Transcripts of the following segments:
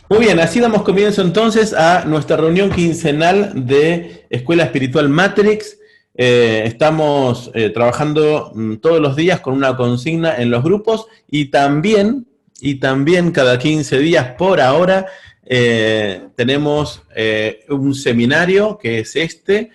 Muy bien, así damos comienzo entonces a nuestra reunión quincenal de Escuela Espiritual Matrix. Estamos trabajando todos los días con una consigna en los grupos y también cada 15 días por ahora tenemos un seminario que es este.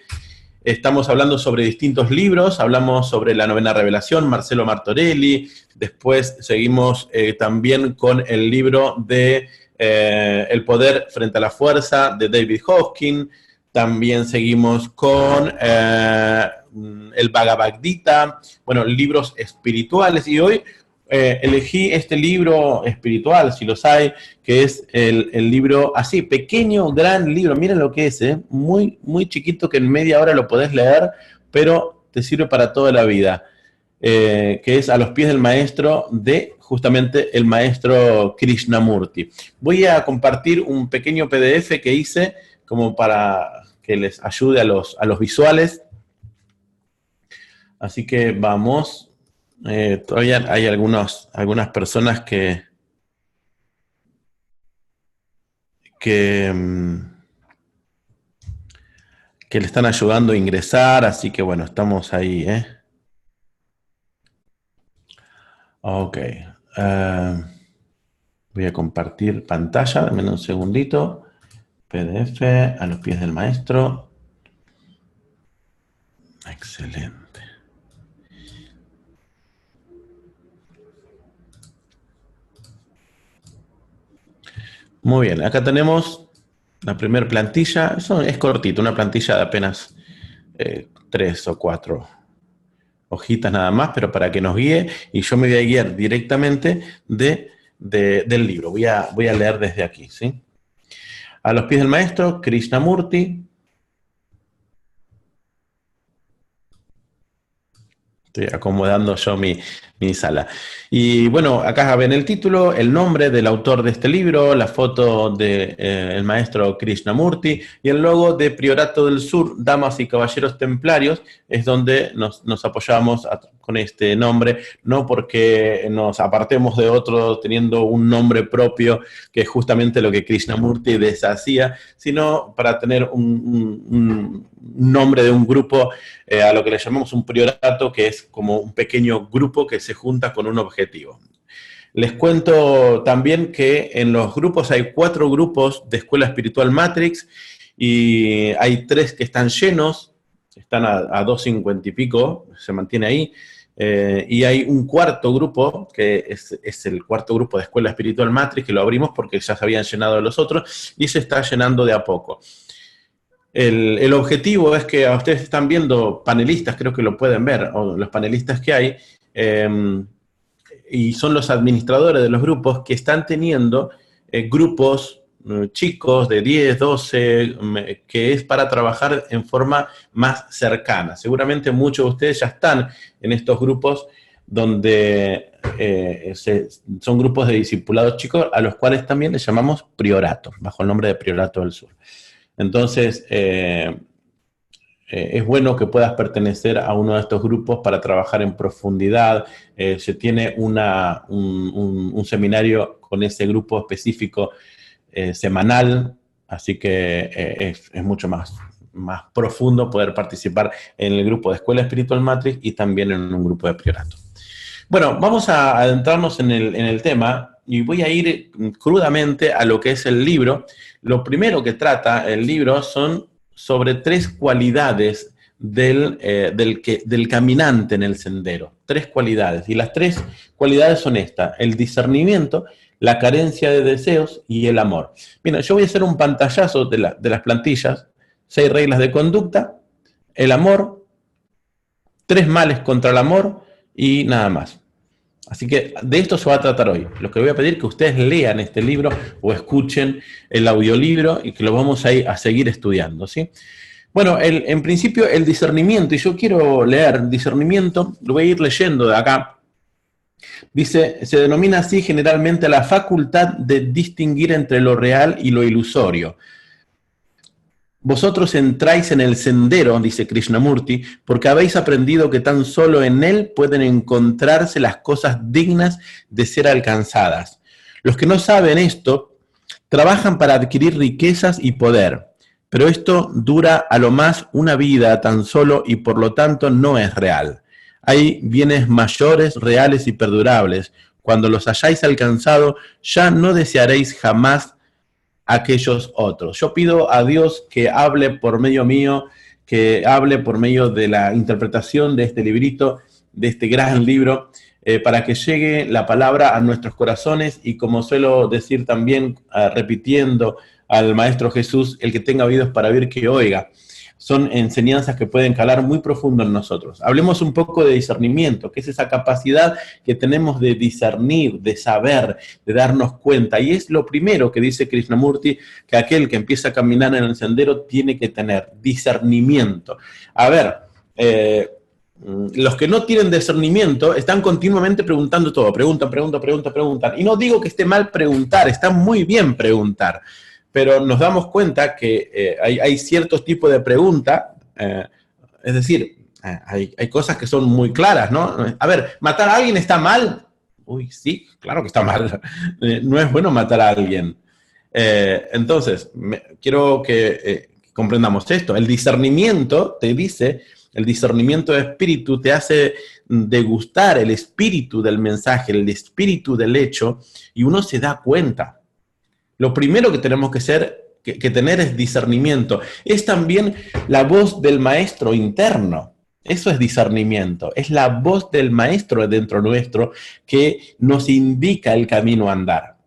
Estamos hablando sobre distintos libros, hablamos sobre la novena revelación, Marcelo Martorelli, después seguimos también con el libro de El poder frente a la fuerza de David Hawkins, también seguimos con el Bhagavad Gita, bueno, libros espirituales, y hoy elegí este libro espiritual, si los hay, que es el libro así, pequeño, gran libro, miren lo que es, muy, muy chiquito, que en media hora lo podés leer, pero te sirve para toda la vida, que es A los pies del maestro, de justamente el maestro Krishnamurti. Voy a compartir un pequeño PDF que hice como para que les ayude a los visuales, así que vamos. Todavía hay algunas personas que le están ayudando a ingresar, así que bueno, estamos ahí, Ok. Voy a compartir pantalla, dame un segundito. PDF, a los pies del maestro. Excelente. Muy bien, acá tenemos la primera plantilla. Eso es cortito, una plantilla de apenas 3 o 4 hojitas nada más, pero para que nos guíe, y yo me voy a guiar directamente del libro. Voy a leer desde aquí, ¿sí? A los pies del maestro, Krishnamurti. Estoy acomodando yo mi sala. Y bueno, acá ven el título, el nombre del autor de este libro, la foto del maestro Krishnamurti y el logo de Priorato del Sur, Damas y Caballeros Templarios, es donde nos apoyamos con este nombre, no porque nos apartemos de otro teniendo un nombre propio, que es justamente lo que Krishnamurti deshacía, sino para tener un nombre de un grupo, a lo que le llamamos un priorato, que es como un pequeño grupo que se junta con un objetivo. Les cuento también que en los grupos hay 4 grupos de Escuela Espiritual Matrix y hay 3 que están llenos, están a 250 y pico, se mantiene ahí, y hay un cuarto grupo, que es el cuarto grupo de Escuela Espiritual Matrix, que lo abrimos porque ya se habían llenado los otros y se está llenando de a poco. El objetivo es que a ustedes están viendo panelistas, creo que lo pueden ver, o los panelistas que hay, y son los administradores de los grupos que están teniendo grupos chicos de 10, 12, que es para trabajar en forma más cercana. Seguramente muchos de ustedes ya están en estos grupos donde son grupos de discipulados chicos, a los cuales también les llamamos priorato, bajo el nombre de Priorato del Sur. Entonces, es bueno que puedas pertenecer a uno de estos grupos para trabajar en profundidad. Se tiene un seminario con ese grupo específico semanal, así que es mucho más profundo poder participar en el grupo de Escuela Espiritual Matrix y también en un grupo de priorato. Bueno, vamos a adentrarnos en el tema y voy a ir crudamente a lo que es el libro. Lo primero que trata el libro son sobre 3 cualidades del caminante en el sendero. 3 cualidades. Y las 3 cualidades son estas: el discernimiento, la carencia de deseos y el amor. Mira, yo voy a hacer un pantallazo de las plantillas. 6 reglas de conducta, el amor, 3 males contra el amor y nada más. Así que de esto se va a tratar hoy. Lo que voy a pedir es que ustedes lean este libro o escuchen el audiolibro y que lo vamos a seguir estudiando, ¿sí? Bueno, en principio el discernimiento, y yo quiero leer discernimiento, lo voy a ir leyendo de acá. Dice, se denomina así generalmente la facultad de distinguir entre lo real y lo ilusorio. Vosotros entráis en el sendero, dice Krishnamurti, porque habéis aprendido que tan solo en él pueden encontrarse las cosas dignas de ser alcanzadas. Los que no saben esto Trabajan para adquirir riquezas y poder, pero esto dura a lo más una vida tan solo y por lo tanto no es real. Hay bienes mayores, reales y perdurables. Cuando los hayáis alcanzado, ya no desearéis jamás aquellos otros. Yo pido a Dios que hable por medio mío, que hable por medio de la interpretación de este librito, de este gran libro, para que llegue la palabra a nuestros corazones y, como suelo decir también, repitiendo al Maestro Jesús, el que tenga oídos para oír, que oiga. Son enseñanzas que pueden calar muy profundo en nosotros. Hablemos un poco de discernimiento, que es esa capacidad que tenemos de discernir, de saber, de darnos cuenta. Y es lo primero que dice Krishnamurti, que aquel que empieza a caminar en el sendero tiene que tener discernimiento. A ver, los que no tienen discernimiento están continuamente preguntando todo, preguntan. Y no digo que esté mal preguntar, está muy bien preguntar, pero nos damos cuenta que hay ciertos tipos de preguntas, es decir, hay cosas que son muy claras, ¿no? A ver, ¿matar a alguien está mal? Uy, sí, claro que está mal. No es bueno matar a alguien. Entonces, quiero que comprendamos esto. El discernimiento te dice, el discernimiento de espíritu te hace degustar el espíritu del mensaje, el espíritu del hecho, y uno se da cuenta. Lo primero que tenemos que tener es discernimiento. Es también la voz del maestro interno. Eso es discernimiento. Es la voz del maestro dentro nuestro que nos indica el camino a andar.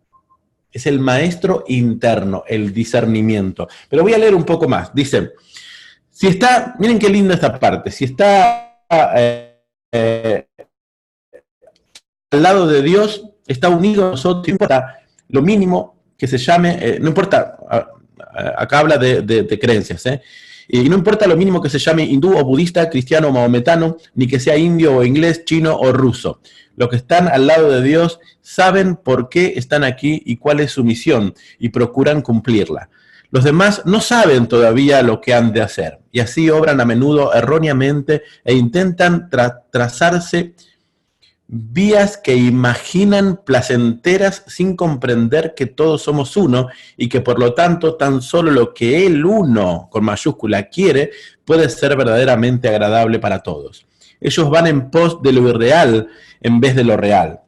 Es el maestro interno, el discernimiento. Pero voy a leer un poco más. Dice, si está, miren qué linda esta parte, si está al lado de Dios, está unido a nosotros, no importa lo mínimo que se llame, no importa, acá habla de creencias, y no importa lo mínimo que se llame hindú o budista, cristiano o maometano, ni que sea indio o inglés, chino o ruso. Los que están al lado de Dios saben por qué están aquí y cuál es su misión, y procuran cumplirla. Los demás no saben todavía lo que han de hacer, y así obran a menudo erróneamente e intentan trazarse vías que imaginan placenteras sin comprender que todos somos uno y que por lo tanto tan solo lo que el uno, con mayúscula, quiere puede ser verdaderamente agradable para todos. Ellos van en pos de lo irreal en vez de lo real.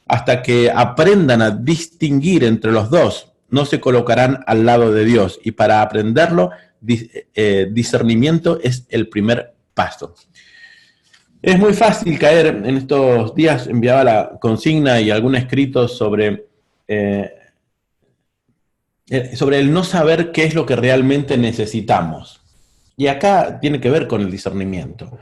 Hasta que aprendan a distinguir entre los dos, no se colocarán al lado de Dios, y para aprenderlo, discernimiento es el primer paso. Es muy fácil caer, en estos días enviaba la consigna y algún escrito sobre el no saber qué es lo que realmente necesitamos. Y acá tiene que ver con el discernimiento.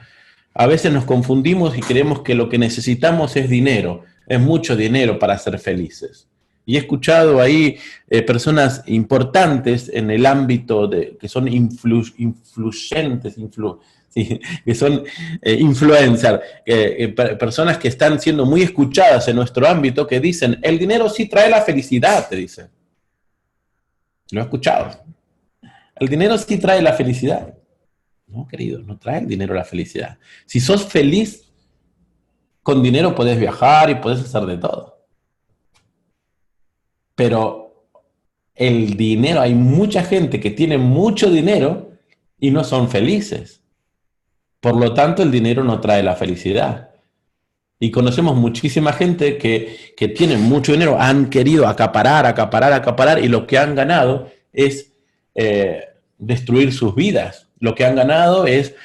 A veces nos confundimos y creemos que lo que necesitamos es dinero, es mucho dinero para ser felices. Y he escuchado ahí personas importantes en el ámbito que son influyentes, sí, que son influencers, personas que están siendo muy escuchadas en nuestro ámbito, que dicen, el dinero sí trae la felicidad, te dicen. Lo he escuchado. El dinero sí trae la felicidad. No, querido, no trae el dinero la felicidad. Si sos feliz, con dinero podés viajar y podés hacer de todo. Pero el dinero, hay mucha gente que tiene mucho dinero y no son felices. Por lo tanto, el dinero no trae la felicidad. Y conocemos muchísima gente que tiene mucho dinero, han querido acaparar, y lo que han ganado es destruir sus vidas. Lo que han ganado es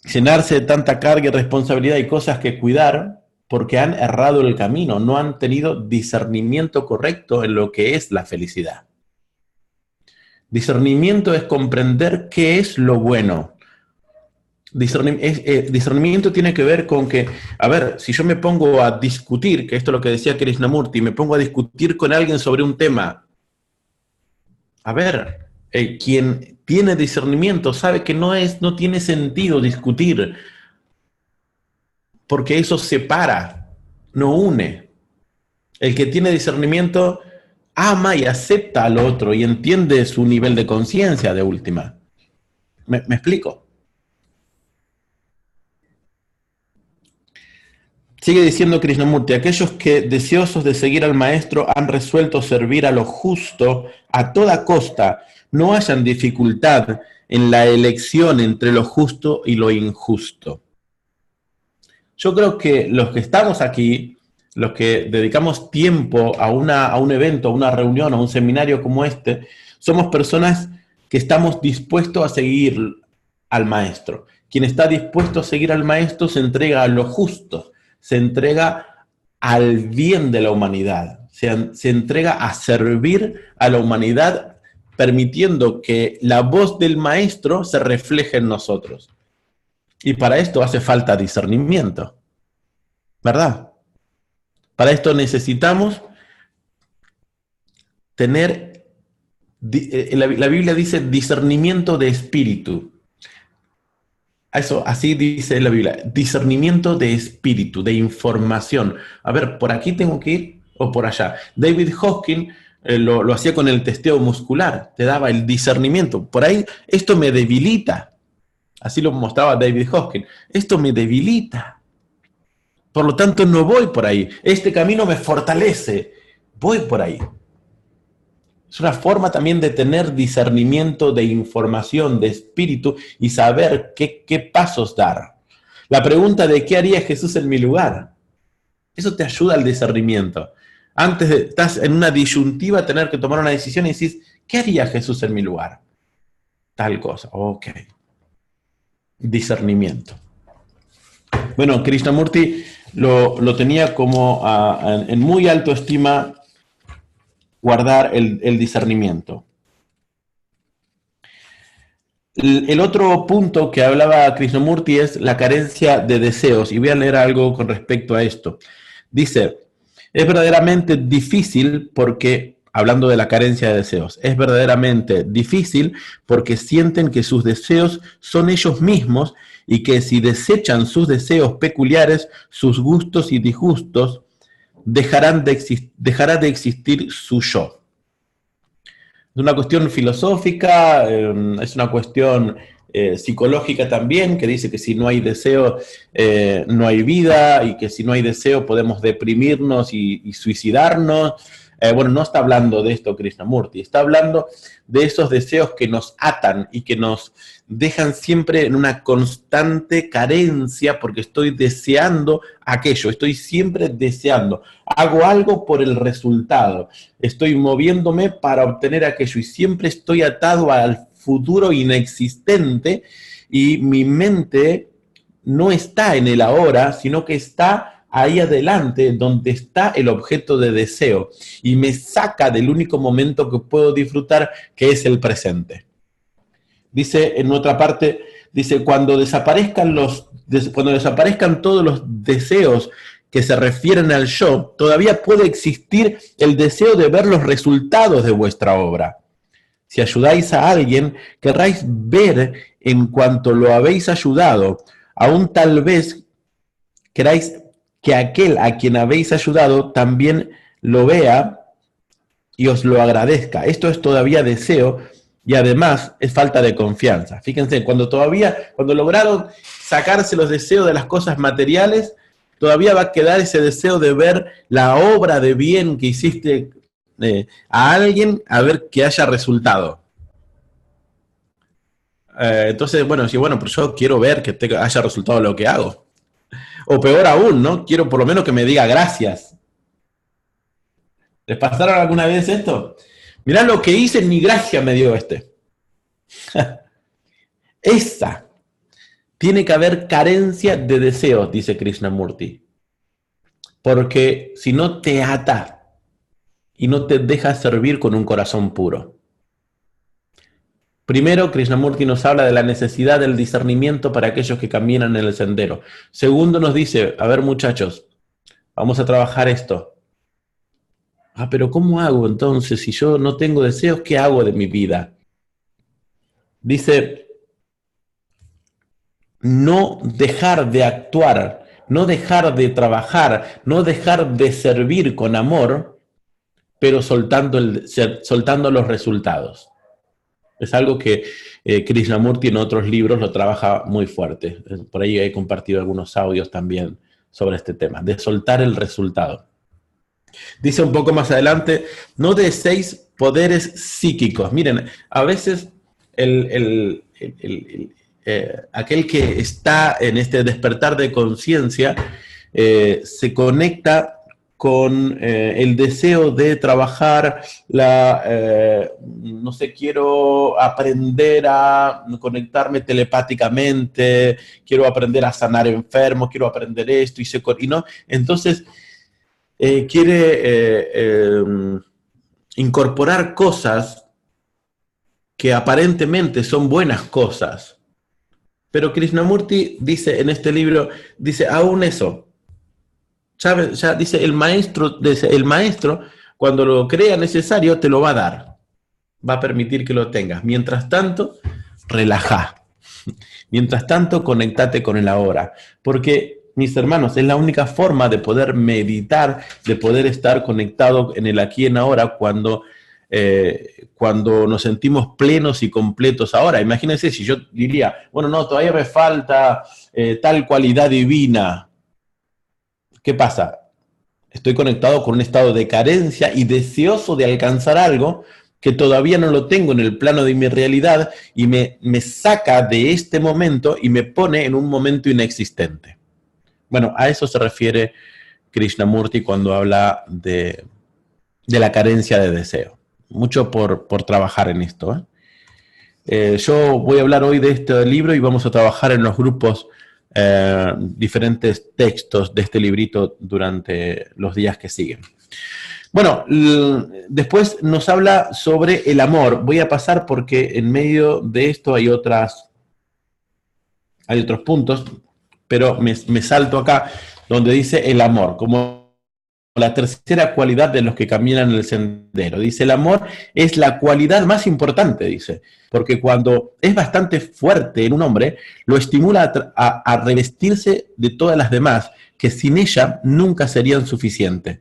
llenarse de tanta carga y responsabilidad y cosas que cuidar porque han errado el camino, no han tenido discernimiento correcto en lo que es la felicidad. Discernimiento es comprender qué es lo bueno. Discernimiento tiene que ver con que, a ver, si yo me pongo a discutir, que esto es lo que decía Krishnamurti, me pongo a discutir con alguien sobre un tema, a ver, quien tiene discernimiento sabe que no tiene sentido discutir, porque eso separa, no une. El que tiene discernimiento ama y acepta al otro y entiende su nivel de conciencia de última. ¿Me explico? Sigue diciendo Krishnamurti, aquellos que deseosos de seguir al maestro han resuelto servir a lo justo a toda costa, no hayan dificultad en la elección entre lo justo y lo injusto. Yo creo que los que estamos aquí, los que dedicamos tiempo a un evento, a una reunión, a un seminario como este, somos personas que estamos dispuestos a seguir al maestro. Quien está dispuesto a seguir al maestro se entrega a lo justo, se entrega al bien de la humanidad, se entrega a servir a la humanidad, permitiendo que la voz del maestro se refleje en nosotros. Y para esto hace falta discernimiento, ¿verdad? Para esto necesitamos tener, la Biblia dice discernimiento de espíritu. Eso, así dice la Biblia, discernimiento de espíritu, de información. A ver, ¿por aquí tengo que ir o por allá? David Hawkins lo hacía con el testeo muscular, te daba el discernimiento. Por ahí, esto me debilita. Así lo mostraba David Hawkins. Esto me debilita. Por lo tanto, no voy por ahí. Este camino me fortalece. Voy por ahí. Es una forma también de tener discernimiento de información, de espíritu y saber qué pasos dar. La pregunta de ¿qué haría Jesús en mi lugar? Eso te ayuda al discernimiento. Antes estás en una disyuntiva, tener que tomar una decisión y decís, ¿qué haría Jesús en mi lugar? Tal cosa. Ok. Discernimiento. Bueno, Krishnamurti lo tenía como en muy alto estima guardar el discernimiento. El otro punto que hablaba Krishnamurti es la carencia de deseos, y voy a leer algo con respecto a esto. Dice, es verdaderamente difícil porque, hablando de la carencia de deseos, es verdaderamente difícil porque sienten que sus deseos son ellos mismos y que si desechan sus deseos peculiares, sus gustos y disgustos, dejará de existir su yo. Es una cuestión filosófica, es una cuestión psicológica también, que dice que si no hay deseo, no hay vida, y que si no hay deseo podemos deprimirnos y suicidarnos. Bueno, no está hablando de esto Krishnamurti, está hablando de esos deseos que nos atan y que nos dejan siempre en una constante carencia porque estoy deseando aquello, estoy siempre deseando, hago algo por el resultado, estoy moviéndome para obtener aquello y siempre estoy atado al futuro inexistente y mi mente no está en el ahora, sino que está ahí adelante, donde está el objeto de deseo, y me saca del único momento que puedo disfrutar, que es el presente. Dice en otra parte, dice, cuando desaparezcan todos los deseos que se refieren al yo, todavía puede existir el deseo de ver los resultados de vuestra obra. Si ayudáis a alguien, querráis ver en cuanto lo habéis ayudado, aún tal vez queráis que aquel a quien habéis ayudado también lo vea y os lo agradezca. Esto es todavía deseo y además es falta de confianza. Fíjense, cuando lograron sacarse los deseos de las cosas materiales, todavía va a quedar ese deseo de ver la obra de bien que hiciste a alguien, a ver que haya resultado. Entonces, bueno, sí, bueno, pero yo quiero ver que haya resultado lo que hago. O peor aún, ¿no? Quiero por lo menos que me diga gracias. ¿Les pasaron alguna vez esto? Mirá lo que hice, ni gracia me dio este. Esa. Tiene que haber carencia de deseos, dice Krishnamurti. Porque si no te ata y no te deja servir con un corazón puro. Primero, Krishnamurti nos habla de la necesidad del discernimiento para aquellos que caminan en el sendero. Segundo, nos dice, a ver muchachos, vamos a trabajar esto. Ah, pero ¿cómo hago entonces? Si yo no tengo deseos, ¿qué hago de mi vida? Dice, no dejar de actuar, no dejar de trabajar, no dejar de servir con amor, pero soltando los resultados. Es algo que Krishnamurti en otros libros lo trabaja muy fuerte. Por ahí he compartido algunos audios también sobre este tema, de soltar el resultado. Dice un poco más adelante, no deseéis poderes psíquicos. Miren, a veces aquel que está en este despertar de conciencia se conecta con el deseo de trabajar, no sé, quiero aprender a conectarme telepáticamente, quiero aprender a sanar enfermos, quiero aprender esto, y no, entonces quiere incorporar cosas que aparentemente son buenas cosas. Pero Krishnamurti dice en este libro, dice, aún eso, ya dice, el maestro, cuando lo crea necesario, te lo va a dar. Va a permitir que lo tengas. Mientras tanto, relaja. Mientras tanto, conectate con el ahora. Porque, mis hermanos, es la única forma de poder meditar, de poder estar conectado en el aquí y en ahora cuando nos sentimos plenos y completos ahora. Imagínense si yo diría, bueno, no, todavía me falta tal cualidad divina. ¿Qué pasa? Estoy conectado con un estado de carencia y deseoso de alcanzar algo que todavía no lo tengo en el plano de mi realidad y me saca de este momento y me pone en un momento inexistente. Bueno, a eso se refiere Krishnamurti cuando habla de la carencia de deseo. Mucho por trabajar en esto. Yo voy a hablar hoy de este libro y vamos a trabajar en los grupos diferentes textos de este librito durante los días que siguen. Bueno, después nos habla sobre el amor. Voy a pasar porque en medio de esto hay otros puntos, pero me salto acá donde dice el amor, como la tercera cualidad de los que caminan el sendero. Dice, el amor es la cualidad más importante, dice, porque cuando es bastante fuerte en un hombre, lo estimula a revestirse de todas las demás, que sin ella nunca serían suficientes.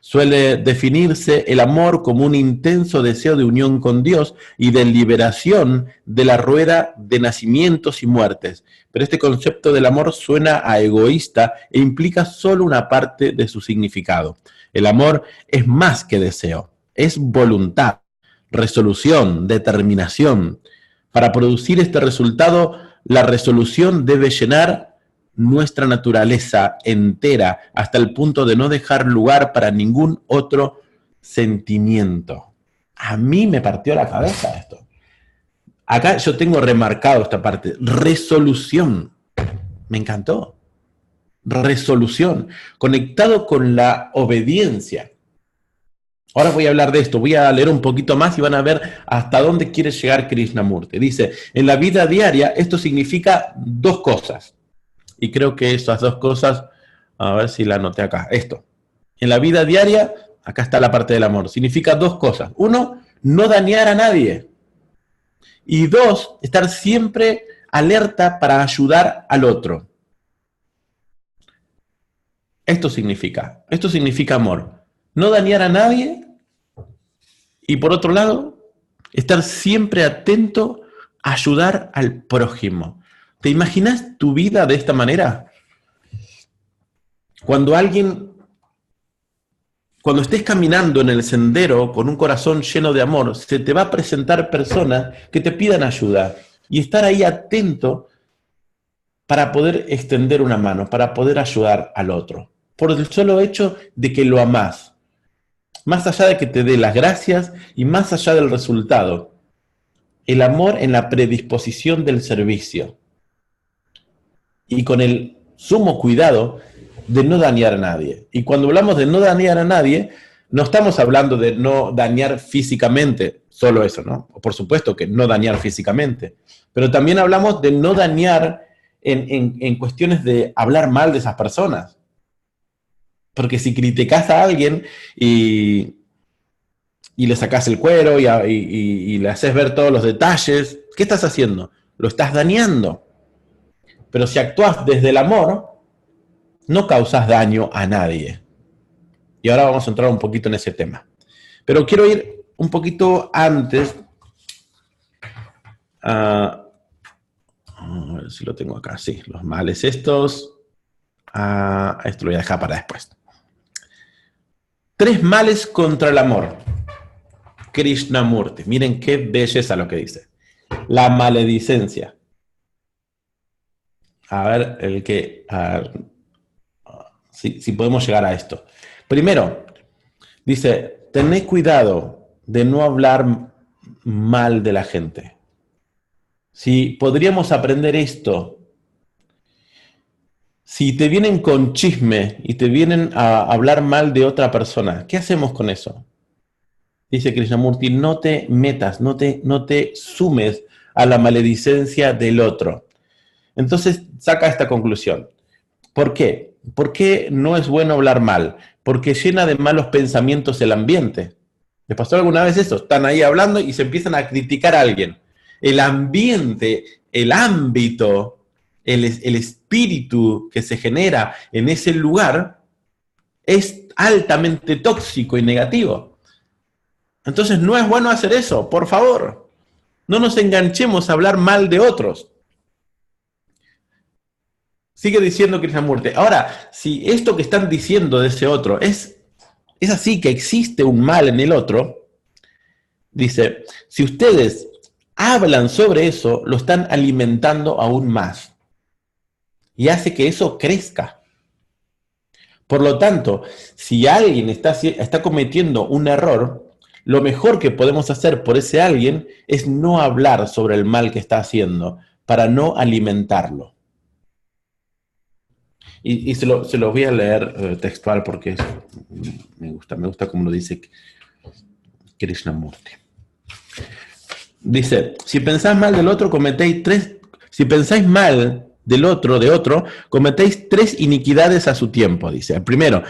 Suele definirse el amor como un intenso deseo de unión con Dios y de liberación de la rueda de nacimientos y muertes. Pero este concepto del amor suena a egoísta e implica solo una parte de su significado. El amor es más que deseo, es voluntad, resolución, determinación. Para producir este resultado, la resolución debe llenar nuestra naturaleza entera hasta el punto de no dejar lugar para ningún otro sentimiento. A mí me partió la cabeza esto. Acá yo tengo remarcado esta parte, resolución. Me encantó. Resolución, conectado con la obediencia. Ahora voy a hablar de esto, voy a leer un poquito más y van a ver hasta dónde quiere llegar Krishnamurti. Dice, en la vida diaria esto significa dos cosas. Y creo que esas dos cosas, a ver si la anoté acá, esto. En la vida diaria, acá está la parte del amor, significa dos cosas. Uno, no dañar a nadie. Y dos, estar siempre alerta para ayudar al otro. Esto significa amor. No dañar a nadie y por otro lado, estar siempre atento a ayudar al prójimo. ¿Te imaginas tu vida de esta manera? Cuando estés caminando en el sendero con un corazón lleno de amor, se te va a presentar personas que te pidan ayuda y estar ahí atento para poder extender una mano, para poder ayudar al otro, por el solo hecho de que lo amás, más allá de que te dé las gracias y más allá del resultado, el amor en la predisposición del servicio y con el sumo cuidado de no dañar a nadie. Y cuando hablamos de no dañar a nadie, no estamos hablando de no dañar físicamente, solo eso, ¿no? Por supuesto que no dañar físicamente, pero también hablamos de no dañar en cuestiones de hablar mal de esas personas. Porque si criticas a alguien y le sacas el cuero y le haces ver todos los detalles, ¿qué estás haciendo? Lo estás dañando. Pero si actúas desde el amor, no causas daño a nadie. Y ahora vamos a entrar un poquito en ese tema. Pero quiero ir un poquito antes. A ver si lo tengo acá. Sí, los males estos. Esto lo voy a dejar para después. 3 males contra el amor. Krishnamurti. Miren qué belleza lo que dice. La maledicencia. A ver, si podemos llegar a esto. Primero, dice, tened cuidado de no hablar mal de la gente. Si podríamos aprender esto, si te vienen con chisme y te vienen a hablar mal de otra persona, ¿qué hacemos con eso? Dice Krishnamurti, no te metas, no te sumes a la maledicencia del otro. Entonces saca esta conclusión. ¿Por qué? ¿Por qué no es bueno hablar mal? Porque llena de malos pensamientos el ambiente. ¿Les pasó alguna vez eso? Están ahí hablando y se empiezan a criticar a alguien. El ambiente, el ámbito, el espíritu que se genera en ese lugar es altamente tóxico y negativo. Entonces no es bueno hacer eso, por favor. No nos enganchemos a hablar mal de otros. Sigue diciendo Krishnamurti. Ahora, si esto que están diciendo de ese otro es así, que existe un mal en el otro, dice, si ustedes hablan sobre eso, lo están alimentando aún más. Y hace que eso crezca. Por lo tanto, si alguien está cometiendo un error, lo mejor que podemos hacer por ese alguien es no hablar sobre el mal que está haciendo, para no alimentarlo. Y se lo voy a leer textual porque me gusta como lo dice Krishnamurti. Dice, si pensáis mal del otro, si pensáis mal del otro, cometéis 3 iniquidades a su tiempo, dice. Primero,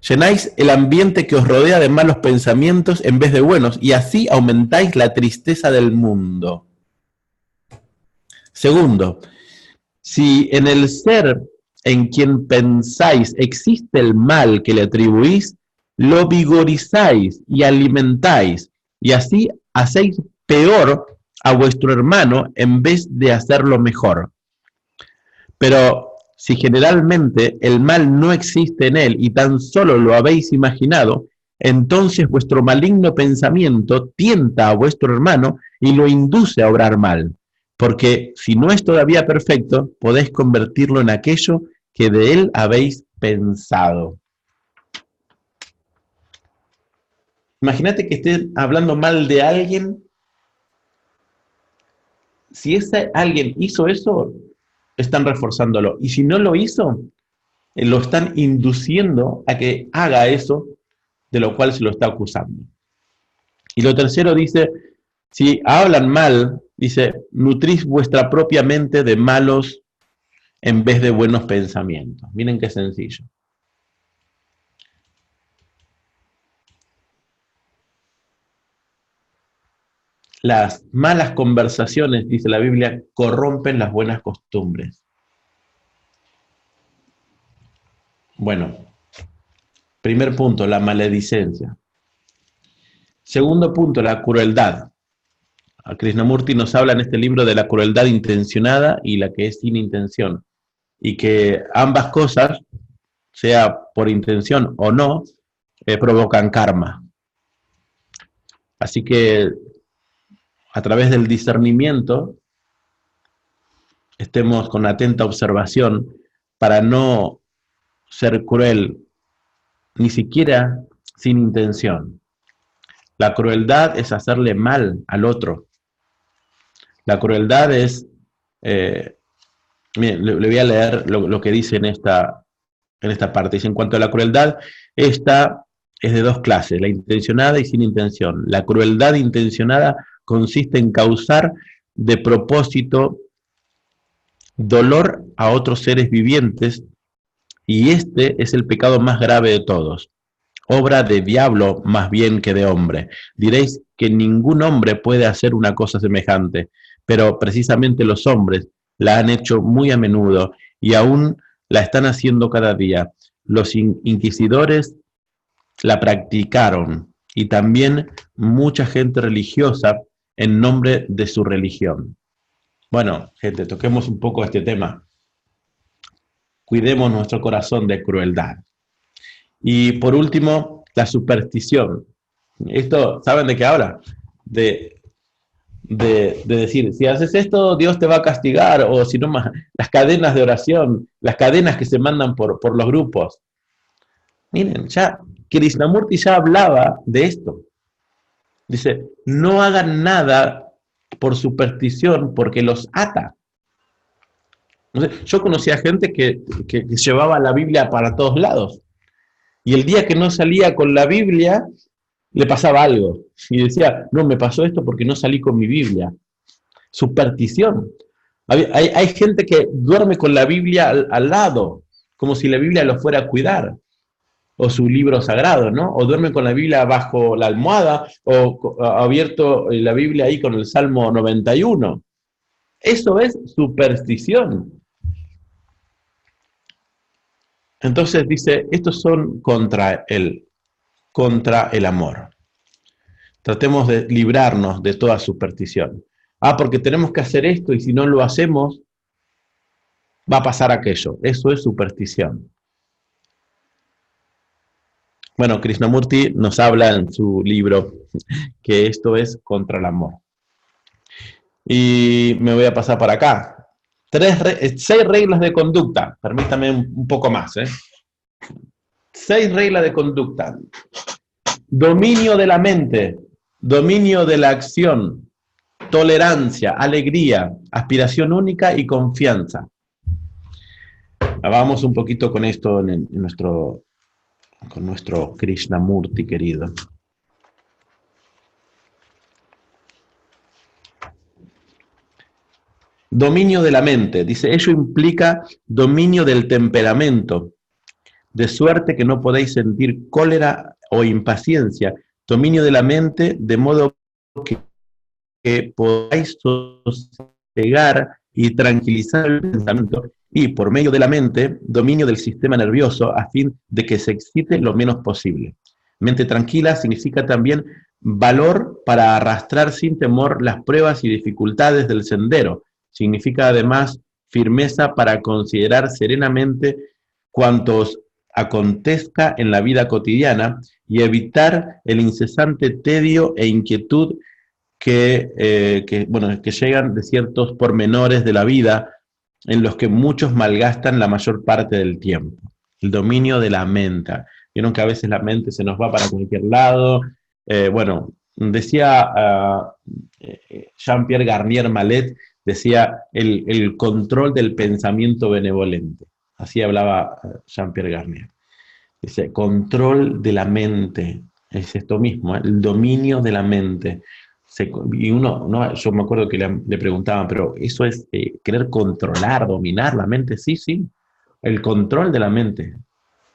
llenáis el ambiente que os rodea de malos pensamientos en vez de buenos, y así aumentáis la tristeza del mundo. Segundo, si en el ser en quien pensáis existe el mal que le atribuís, lo vigorizáis y alimentáis, y así hacéis peor a vuestro hermano en vez de hacerlo mejor. Pero si generalmente el mal no existe en él y tan solo lo habéis imaginado, entonces vuestro maligno pensamiento tienta a vuestro hermano y lo induce a obrar mal. Porque si no es todavía perfecto, podéis convertirlo en aquello que de él habéis pensado. Imagínate que estén hablando mal de alguien. Si ese alguien hizo eso, están reforzándolo. Y si no lo hizo, lo están induciendo a que haga eso de lo cual se lo está acusando. Y lo tercero dice, si hablan mal, dice, nutrís vuestra propia mente de malos en vez de buenos pensamientos. Miren qué sencillo. Las malas conversaciones, dice la Biblia, corrompen las buenas costumbres. Bueno, primer punto, la maledicencia. Segundo punto, la crueldad. Krishnamurti nos habla en este libro de la crueldad intencionada y la que es sin intención. Y que ambas cosas, sea por intención o no, provocan karma. Así que a través del discernimiento, estemos con atenta observación para no ser cruel, ni siquiera sin intención. La crueldad es hacerle mal al otro. La crueldad es, miren, le voy a leer lo que dice en esta parte. Dice, en cuanto a la crueldad, esta es de 2 clases, la intencionada y sin intención. La crueldad intencionada consiste en causar de propósito dolor a otros seres vivientes, y este es el pecado más grave de todos. Obra de diablo más bien que de hombre. Diréis que ningún hombre puede hacer una cosa semejante, pero precisamente los hombres la han hecho muy a menudo y aún la están haciendo cada día. Los inquisidores la practicaron y también mucha gente religiosa en nombre de su religión. Bueno, gente, toquemos un poco este tema. cuidemos nuestro corazón de crueldad. Y por último, la superstición. Esto, ¿saben de qué habla? De decir, si haces esto, Dios te va a castigar, o si no más, las cadenas de oración, las cadenas que se mandan por los grupos. Miren, ya Krishnamurti ya hablaba de esto. Dice, no hagan nada por superstición porque los ata. No sé, yo conocía gente que llevaba la Biblia para todos lados. Y el día que no salía con la Biblia, le pasaba algo. Y decía, no, me pasó esto porque no salí con mi Biblia. Superstición. Hay gente que duerme con la Biblia al lado, como si la Biblia lo fuera a cuidar, o su libro sagrado, ¿no? O duerme con la Biblia bajo la almohada, o abierto la Biblia ahí con el Salmo 91. Eso es superstición. Entonces dice, estos son contra el amor. Tratemos de librarnos de toda superstición. Porque tenemos que hacer esto y si no lo hacemos, va a pasar aquello. Eso es superstición. Bueno, Krishnamurti nos habla en su libro que esto es contra el amor. Y me voy a pasar para acá. 6 reglas de conducta. Permítame un poco más. 6 reglas de conducta. Dominio de la mente, dominio de la acción, tolerancia, alegría, aspiración única y confianza. Vamos un poquito con esto con nuestro Krishnamurti querido. Dominio de la mente, dice, ello implica dominio del temperamento, de suerte que no podéis sentir cólera o impaciencia, dominio de la mente, de modo que podáis sosegar y tranquilizar el pensamiento, y por medio de la mente, dominio del sistema nervioso, a fin de que se excite lo menos posible. Mente tranquila significa también valor para arrastrar sin temor las pruebas y dificultades del sendero. Significa además firmeza para considerar serenamente cuantos acontezca en la vida cotidiana y evitar el incesante tedio e inquietud que llegan de ciertos pormenores de la vida en los que muchos malgastan la mayor parte del tiempo. El dominio de la mente. Vieron que a veces la mente se nos va para cualquier lado. Decía Jean-Pierre Garnier Mallet, decía el control del pensamiento benevolente. Así hablaba Jean-Pierre Garnier. Dice, control de la mente. Es esto mismo, el dominio de la mente. Yo me acuerdo que le preguntaban, pero eso es querer controlar, dominar la mente. Sí, el control de la mente.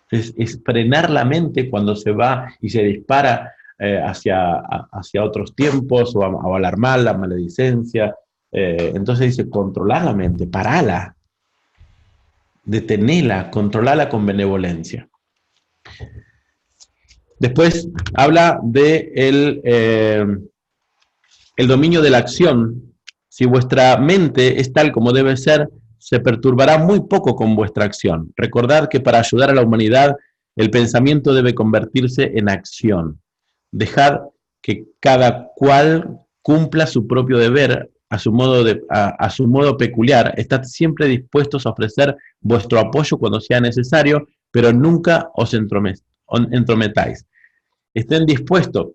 Es frenar la mente cuando se va y se dispara hacia otros tiempos o alarmar la maledicencia. Entonces dice, controlar la mente, parala, detenela, controlala con benevolencia. Después habla de el dominio de la acción. Si vuestra mente es tal como debe ser, se perturbará muy poco con vuestra acción. Recordad que para ayudar a la humanidad, el pensamiento debe convertirse en acción. Dejad que cada cual cumpla su propio deber a su modo peculiar. Estad siempre dispuestos a ofrecer vuestro apoyo cuando sea necesario, pero nunca os entrometáis. Estén dispuestos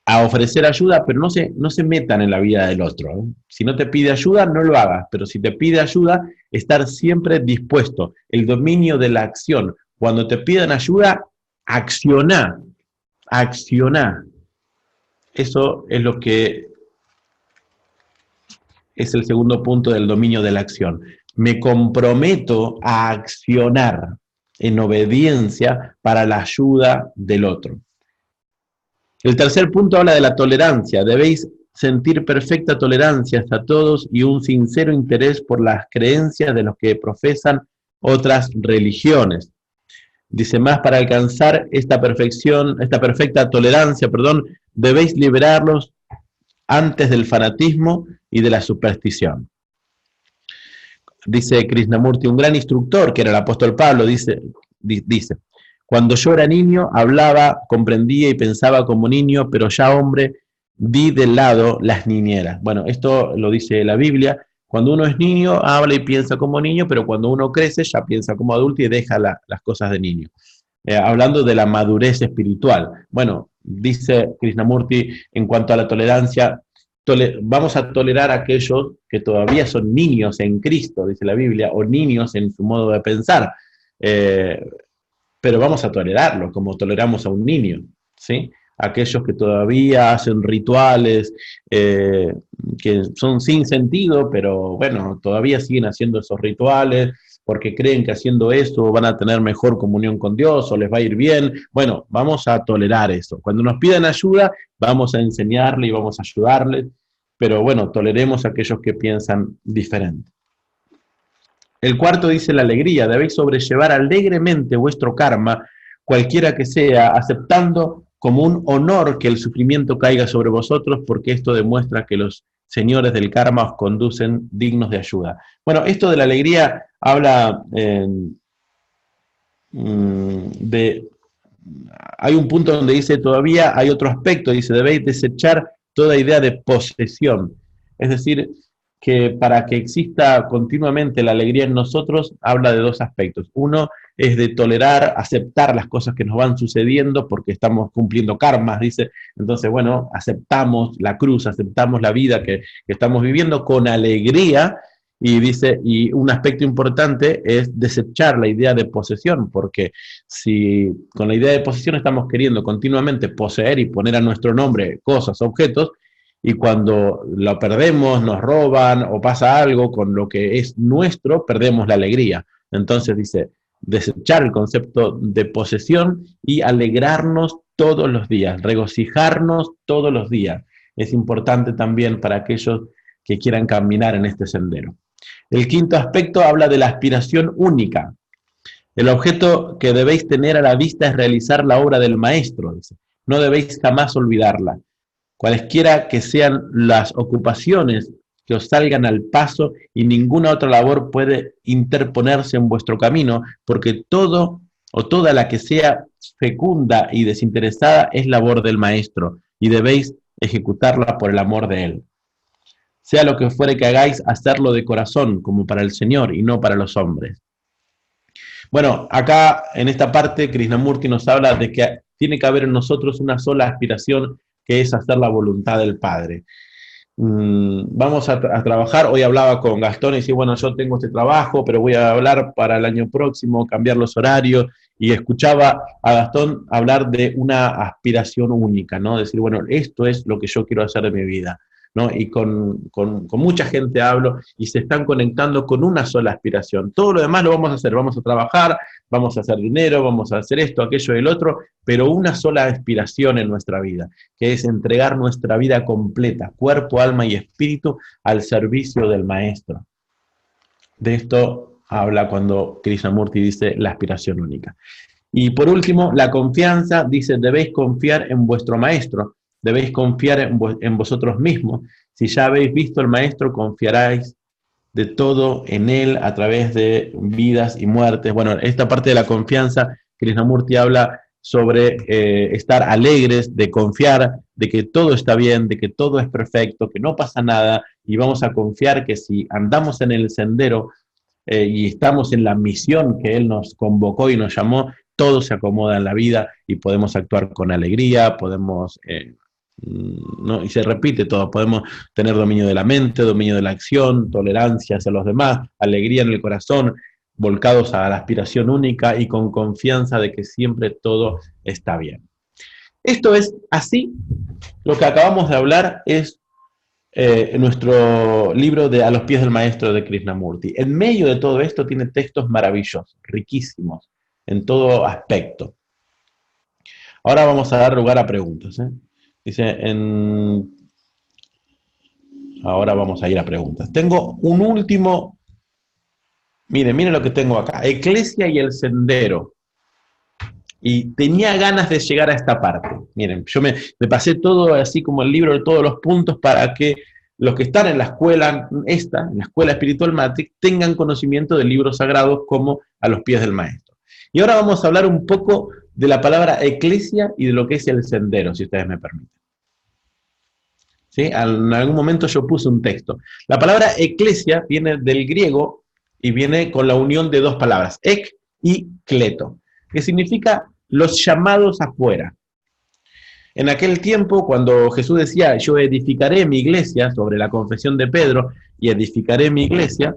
a ofrecer ayuda, pero no se metan en la vida del otro. Si no te pide ayuda, no lo hagas, pero si te pide ayuda, estar siempre dispuesto. El dominio de la acción. Cuando te pidan ayuda, accioná. Eso es lo que es el segundo punto del dominio de la acción. Me comprometo a accionar en obediencia para la ayuda del otro. El tercer punto habla de la tolerancia. Debéis sentir perfecta tolerancia hacia todos y un sincero interés por las creencias de los que profesan otras religiones. Dice más, para alcanzar esta perfecta tolerancia, debéis liberarlos antes del fanatismo y de la superstición. dice Krishnamurti, un gran instructor, que era el apóstol Pablo, dice, cuando yo era niño, hablaba, comprendía y pensaba como niño, pero ya hombre, di de lado las niñeras. Bueno, esto lo dice la Biblia. Cuando uno es niño, habla y piensa como niño, pero cuando uno crece, ya piensa como adulto y deja las cosas de niño. Hablando de la madurez espiritual. Bueno, dice Krishnamurti, en cuanto a la tolerancia, vamos a tolerar a aquellos que todavía son niños en Cristo, dice la Biblia, o niños en su modo de pensar. Eh, pero vamos a tolerarlo como toleramos a un niño, ¿sí? Aquellos que todavía hacen rituales que son sin sentido, pero bueno, todavía siguen haciendo esos rituales porque creen que haciendo eso van a tener mejor comunión con Dios o les va a ir bien. Bueno, vamos a tolerar eso. Cuando nos piden ayuda, vamos a enseñarle y vamos a ayudarles, pero bueno, toleremos a aquellos que piensan diferente. El cuarto dice la alegría, debéis sobrellevar alegremente vuestro karma, cualquiera que sea, aceptando como un honor que el sufrimiento caiga sobre vosotros, porque esto demuestra que los señores del karma os conducen dignos de ayuda. Bueno, esto de la alegría habla de... Hay un punto donde dice, todavía hay otro aspecto, dice, debéis desechar toda idea de posesión. Es decir, que para que exista continuamente la alegría en nosotros, habla de dos aspectos. Uno es de tolerar, aceptar las cosas que nos van sucediendo porque estamos cumpliendo karmas, dice. Entonces, bueno, aceptamos la cruz, aceptamos la vida que estamos viviendo con alegría. Y dice, y un aspecto importante es desechar la idea de posesión, porque si con la idea de posesión estamos queriendo continuamente poseer y poner a nuestro nombre cosas, objetos, y cuando lo perdemos, nos roban o pasa algo con lo que es nuestro, perdemos la alegría. Entonces dice, desechar el concepto de posesión y alegrarnos todos los días, regocijarnos todos los días. Es importante también para aquellos que quieran caminar en este sendero. El quinto aspecto habla de la aspiración única. El objeto que debéis tener a la vista es realizar la obra del maestro. Dice. No debéis jamás olvidarla. Cualesquiera que sean las ocupaciones que os salgan al paso y ninguna otra labor puede interponerse en vuestro camino, porque todo o toda la que sea fecunda y desinteresada es labor del maestro y debéis ejecutarla por el amor de él. Sea lo que fuere que hagáis, hacerlo de corazón, como para el Señor y no para los hombres. Bueno, acá en esta parte Krishnamurti nos habla de que tiene que haber en nosotros una sola aspiración, que es hacer la voluntad del Padre. Vamos a trabajar, hoy hablaba con Gastón y decía, bueno, yo tengo este trabajo, pero voy a hablar para el año próximo, cambiar los horarios, y escuchaba a Gastón hablar de una aspiración única, ¿no? Decir, bueno, esto es lo que yo quiero hacer de mi vida. ¿No? Y con mucha gente hablo y se están conectando con una sola aspiración. Todo lo demás lo vamos a hacer, vamos a trabajar, vamos a hacer dinero, vamos a hacer esto, aquello y el otro, pero una sola aspiración en nuestra vida, que es entregar nuestra vida completa, cuerpo, alma y espíritu, al servicio del Maestro. De esto habla cuando Krishnamurti dice la aspiración única. Y por último, la confianza, dice, debéis confiar en vuestro Maestro, debéis confiar en vosotros mismos. Si ya habéis visto al Maestro, confiaráis de todo en Él a través de vidas y muertes. Bueno, esta parte de la confianza, Krishnamurti habla sobre estar alegres, de confiar, de que todo está bien, de que todo es perfecto, que no pasa nada, y vamos a confiar que si andamos en el sendero y estamos en la misión que Él nos convocó y nos llamó, todo se acomoda en la vida y podemos actuar con alegría, podemos ¿no? Y se repite todo, podemos tener dominio de la mente, dominio de la acción, tolerancia hacia los demás, alegría en el corazón, volcados a la aspiración única y con confianza de que siempre todo está bien. Esto es así, lo que acabamos de hablar es nuestro libro de A los pies del maestro de Krishnamurti. En medio de todo esto tiene textos maravillosos, riquísimos, en todo aspecto. Ahora vamos a dar lugar a preguntas. Dice, ahora vamos a ir a preguntas. Tengo un último, miren lo que tengo acá, Eclesia y el Sendero. Y tenía ganas de llegar a esta parte. Miren, yo me pasé todo así como el libro de todos los puntos para que los que están en la escuela en la escuela espiritual Matrix, tengan conocimiento de libros sagrados como a los pies del maestro. Y ahora vamos a hablar un poco de la palabra eclesia y de lo que es el sendero, si ustedes me permiten. ¿Sí? En algún momento yo puse un texto. La palabra eclesia viene del griego y viene con la unión de dos palabras, ek y kleto, que significa los llamados afuera. En aquel tiempo, cuando Jesús decía, yo edificaré mi iglesia, sobre la confesión de Pedro, y edificaré mi iglesia,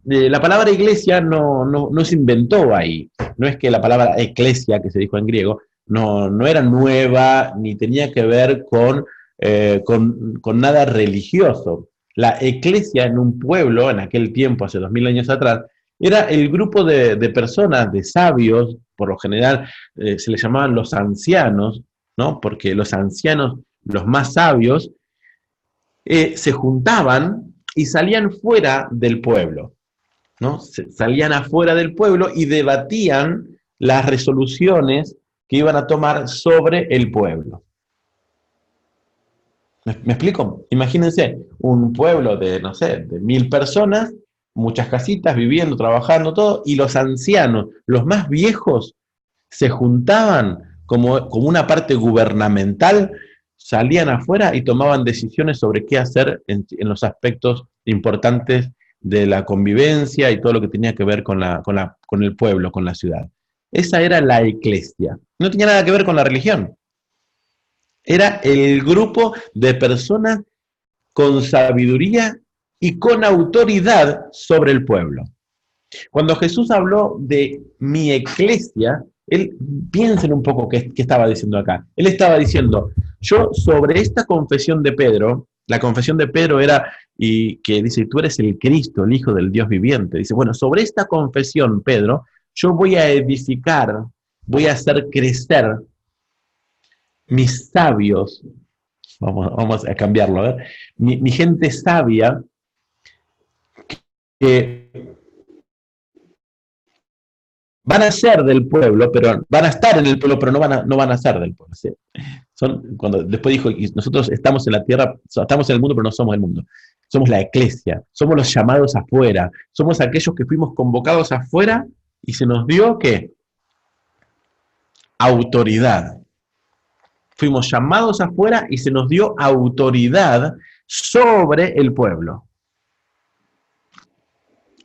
la palabra iglesia no se inventó ahí. No es que la palabra eclesia, que se dijo en griego, no era nueva, ni tenía que ver con nada religioso. La eclesia en un pueblo, en aquel tiempo, hace 2000 años atrás, era el grupo de personas, de sabios, por lo general se les llamaban los ancianos, ¿no? Porque los ancianos, los más sabios, se juntaban y salían fuera del pueblo, ¿no? Salían afuera del pueblo y debatían las resoluciones que iban a tomar sobre el pueblo. ¿Me explico? Imagínense un pueblo de, no sé, de 1000 personas, muchas casitas, viviendo, trabajando, todo, y los ancianos, los más viejos, se juntaban como una parte gubernamental, salían afuera y tomaban decisiones sobre qué hacer en los aspectos importantes de la convivencia y todo lo que tenía que ver con el pueblo, con la ciudad. Esa era la eclesia. No tenía nada que ver con la religión. Era el grupo de personas con sabiduría y con autoridad sobre el pueblo. Cuando Jesús habló de mi eclesia, piensen un poco qué estaba diciendo acá. Él estaba diciendo, yo sobre esta confesión de Pedro, la confesión de Pedro era, y que dice, tú eres el Cristo, el Hijo del Dios viviente. Dice, bueno, sobre esta confesión, Pedro, yo voy a edificar, voy a hacer crecer mis sabios, vamos a cambiarlo, a ver, mi gente sabia, que van a ser del pueblo, pero van a estar en el pueblo, pero no van a ser del pueblo. ¿Sí? Después dijo, y nosotros estamos en la tierra, estamos en el mundo, pero no somos el mundo. Somos la eclesia, somos los llamados afuera, somos aquellos que fuimos convocados afuera y se nos dio, ¿qué? Autoridad. Fuimos llamados afuera y se nos dio autoridad sobre el pueblo.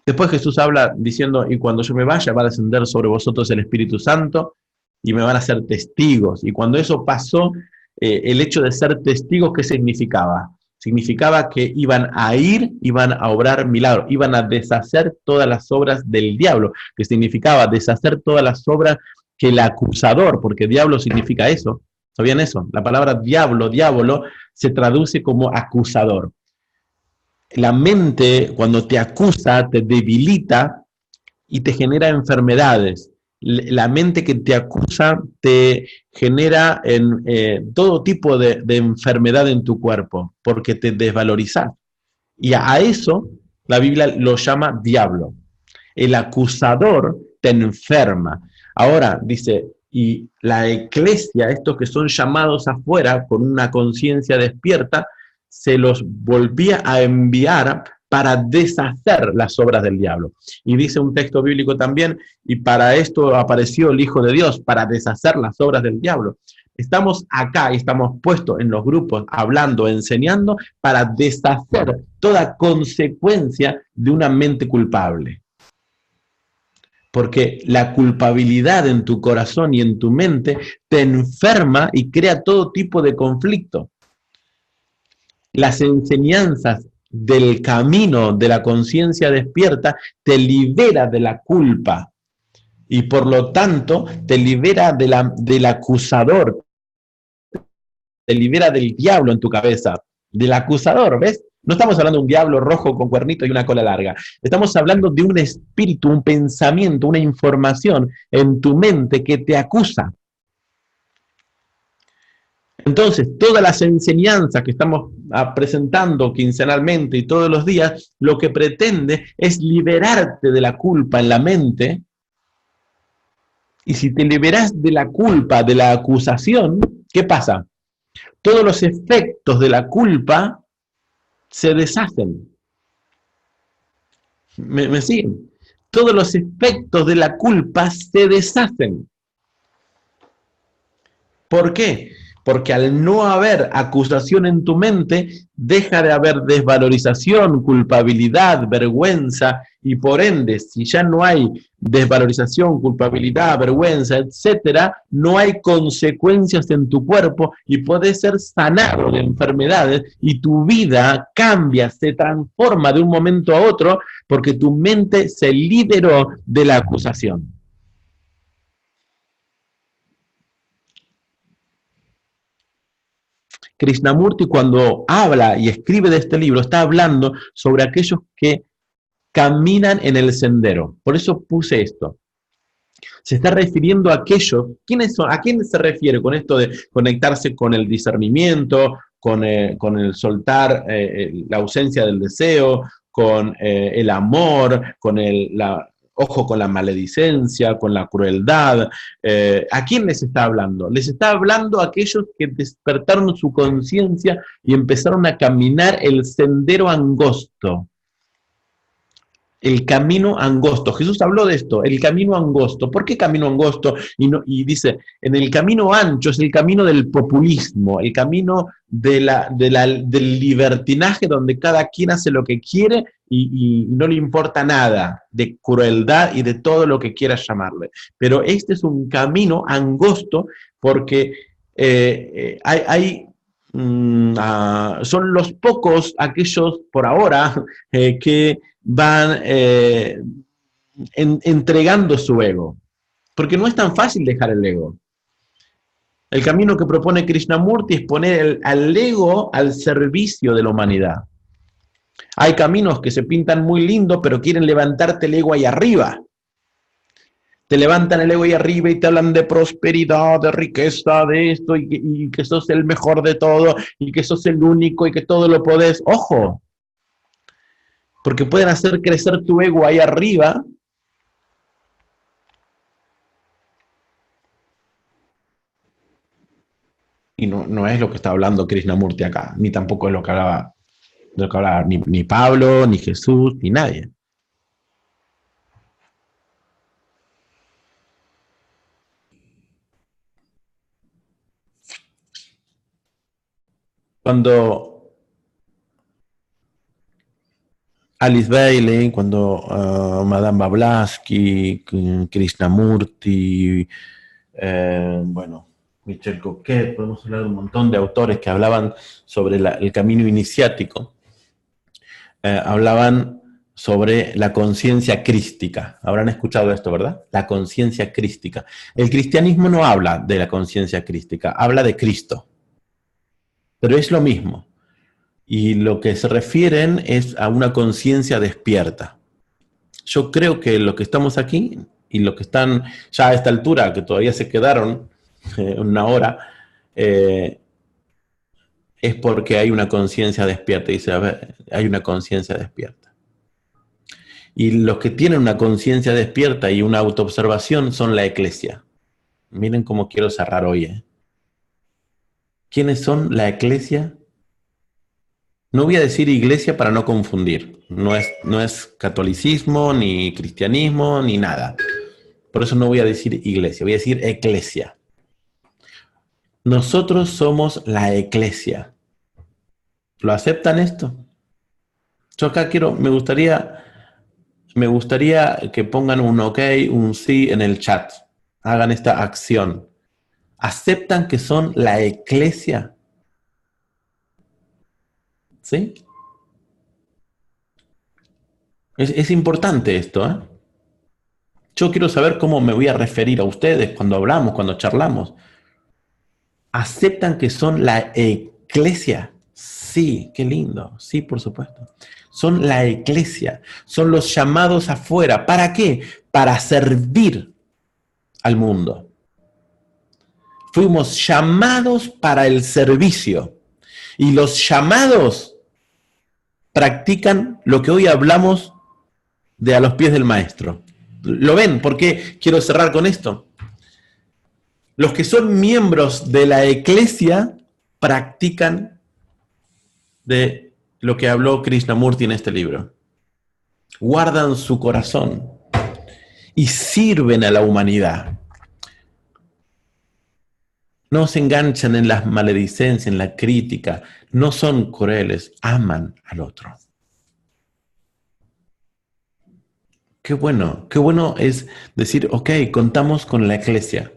Después Jesús habla diciendo, y cuando yo me vaya va a descender sobre vosotros el Espíritu Santo y me van a ser testigos. Y cuando eso pasó, el hecho de ser testigos, ¿qué significaba? Significaba que iban a ir, iban a obrar milagros, iban a deshacer todas las obras del diablo, que significaba deshacer todas las obras que el acusador, porque diablo significa eso, ¿sabían eso? La palabra diablo, se traduce como acusador. La mente, cuando te acusa, te debilita y te genera enfermedades. La mente que te acusa te genera todo tipo de enfermedad en tu cuerpo, porque te desvalorizas. Y a eso la Biblia lo llama diablo. El acusador te enferma. Ahora, dice, y la eclesia, estos que son llamados afuera con una conciencia despierta, se los volvía a enviar para deshacer las obras del diablo. Y dice un texto bíblico también, y para esto apareció el Hijo de Dios, para deshacer las obras del diablo. Estamos acá y estamos puestos en los grupos hablando, enseñando, para deshacer toda consecuencia de una mente culpable. Porque la culpabilidad en tu corazón y en tu mente te enferma y crea todo tipo de conflicto. Las enseñanzas del camino de la conciencia despierta te libera de la culpa y por lo tanto te libera del acusador, te libera del diablo en tu cabeza, del acusador, ¿ves? No estamos hablando de un diablo rojo con cuernitos y una cola larga. Estamos hablando de un espíritu, un pensamiento, una información en tu mente que te acusa. Entonces, todas las enseñanzas que estamos presentando quincenalmente y todos los días, lo que pretende es liberarte de la culpa en la mente. Y si te liberas de la culpa, de la acusación, ¿qué pasa? Todos los efectos de la culpa se deshacen. ¿Me siguen? Todos los efectos de la culpa se deshacen. ¿Por qué? Porque al no haber acusación en tu mente, deja de haber desvalorización, culpabilidad, vergüenza, y por ende, si ya no hay desvalorización, culpabilidad, vergüenza, etcétera, no hay consecuencias en tu cuerpo y puedes ser sanado de enfermedades y tu vida cambia, se transforma de un momento a otro porque tu mente se liberó de la acusación. Krishnamurti, cuando habla y escribe de este libro, está hablando sobre aquellos que caminan en el sendero. Por eso puse esto. Se está refiriendo a aquellos. ¿Quiénes son? ¿A quién se refiere con esto de conectarse con el discernimiento, con el soltar la ausencia del deseo, con el amor, con ojo con la maledicencia, con la crueldad? ¿A quién les está hablando? Les está hablando a aquellos que despertaron su conciencia y empezaron a caminar el sendero angosto. El camino angosto. Jesús habló de esto, el camino angosto. ¿Por qué camino angosto? Y dice, en el camino ancho es el camino del populismo, el camino del libertinaje donde cada quien hace lo que quiere y no le importa nada, de crueldad y de todo lo que quieras llamarle. Pero este es un camino angosto porque son los pocos aquellos por ahora que van entregando su ego. Porque no es tan fácil dejar el ego. El camino que propone Krishnamurti es poner al ego al servicio de la humanidad. Hay caminos que se pintan muy lindos, pero quieren levantarte el ego ahí arriba. Te levantan el ego ahí arriba y te hablan de prosperidad, de riqueza, de esto, y que sos el mejor de todo, y que sos el único, y que todo lo podés. ¡Ojo! Porque pueden hacer crecer tu ego ahí arriba y no es lo que está hablando Krishnamurti acá, ni tampoco es lo que hablaba ni Pablo, ni Jesús, ni nadie. Cuando Alice Bailey, cuando Madame Blavatsky, Krishnamurti, bueno, Michel Coquet, podemos hablar de un montón de autores que hablaban sobre el camino iniciático, hablaban sobre la conciencia crística. Habrán escuchado esto, ¿verdad? La conciencia crística. El cristianismo no habla de la conciencia crística, habla de Cristo. Pero es lo mismo. Y lo que se refieren es a una conciencia despierta. Yo creo que los que estamos aquí y los que están ya a esta altura, que todavía se quedaron una hora, es porque hay una conciencia despierta. Dice, a ver, hay una conciencia despierta. Y los que tienen una conciencia despierta y una autoobservación son la Iglesia. Miren cómo quiero cerrar hoy. ¿Quiénes son la Iglesia? No voy a decir iglesia para no confundir. No es catolicismo, ni cristianismo, ni nada. Por eso no voy a decir iglesia, voy a decir eclesia. Nosotros somos la eclesia. ¿Lo aceptan esto? Yo acá me gustaría que pongan un ok, un sí en el chat. Hagan esta acción. ¿Aceptan que son la eclesia? ¿Sí? Es importante esto, ¿eh? Yo quiero saber cómo me voy a referir a ustedes cuando hablamos, cuando charlamos. ¿Aceptan que son la eclesia? Sí, qué lindo. Sí, por supuesto. Son la eclesia. Son los llamados afuera. ¿Para qué? Para servir al mundo. Fuimos llamados para el servicio. Y los llamados practican lo que hoy hablamos de a los pies del maestro. ¿Lo ven? ¿Por qué quiero cerrar con esto? Los que son miembros de la Iglesia practican de lo que habló Krishnamurti en este libro. Guardan su corazón y sirven a la humanidad. No se enganchan en las maledicencias, en la crítica. No son crueles, aman al otro. Qué bueno es decir, ok, contamos con la iglesia.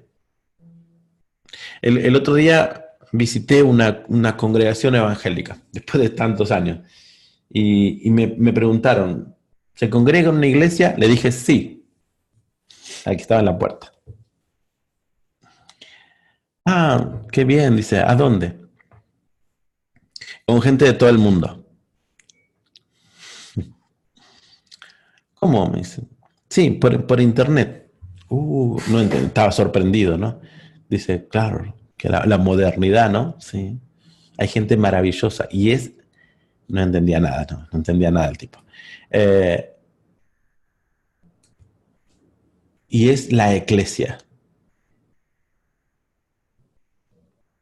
El otro día visité una congregación evangélica, después de tantos años, y me preguntaron, ¿se congrega en una iglesia? Le dije, sí. Aquí estaba en la puerta. Ah, qué bien, dice, ¿a dónde? Con gente de todo el mundo. ¿Cómo? Me dice. Sí, por internet. No entendí, estaba sorprendido, ¿no? Dice, claro, que la modernidad, ¿no? Sí. Hay gente maravillosa. No entendía nada, no entendía nada el tipo. Y es la iglesia.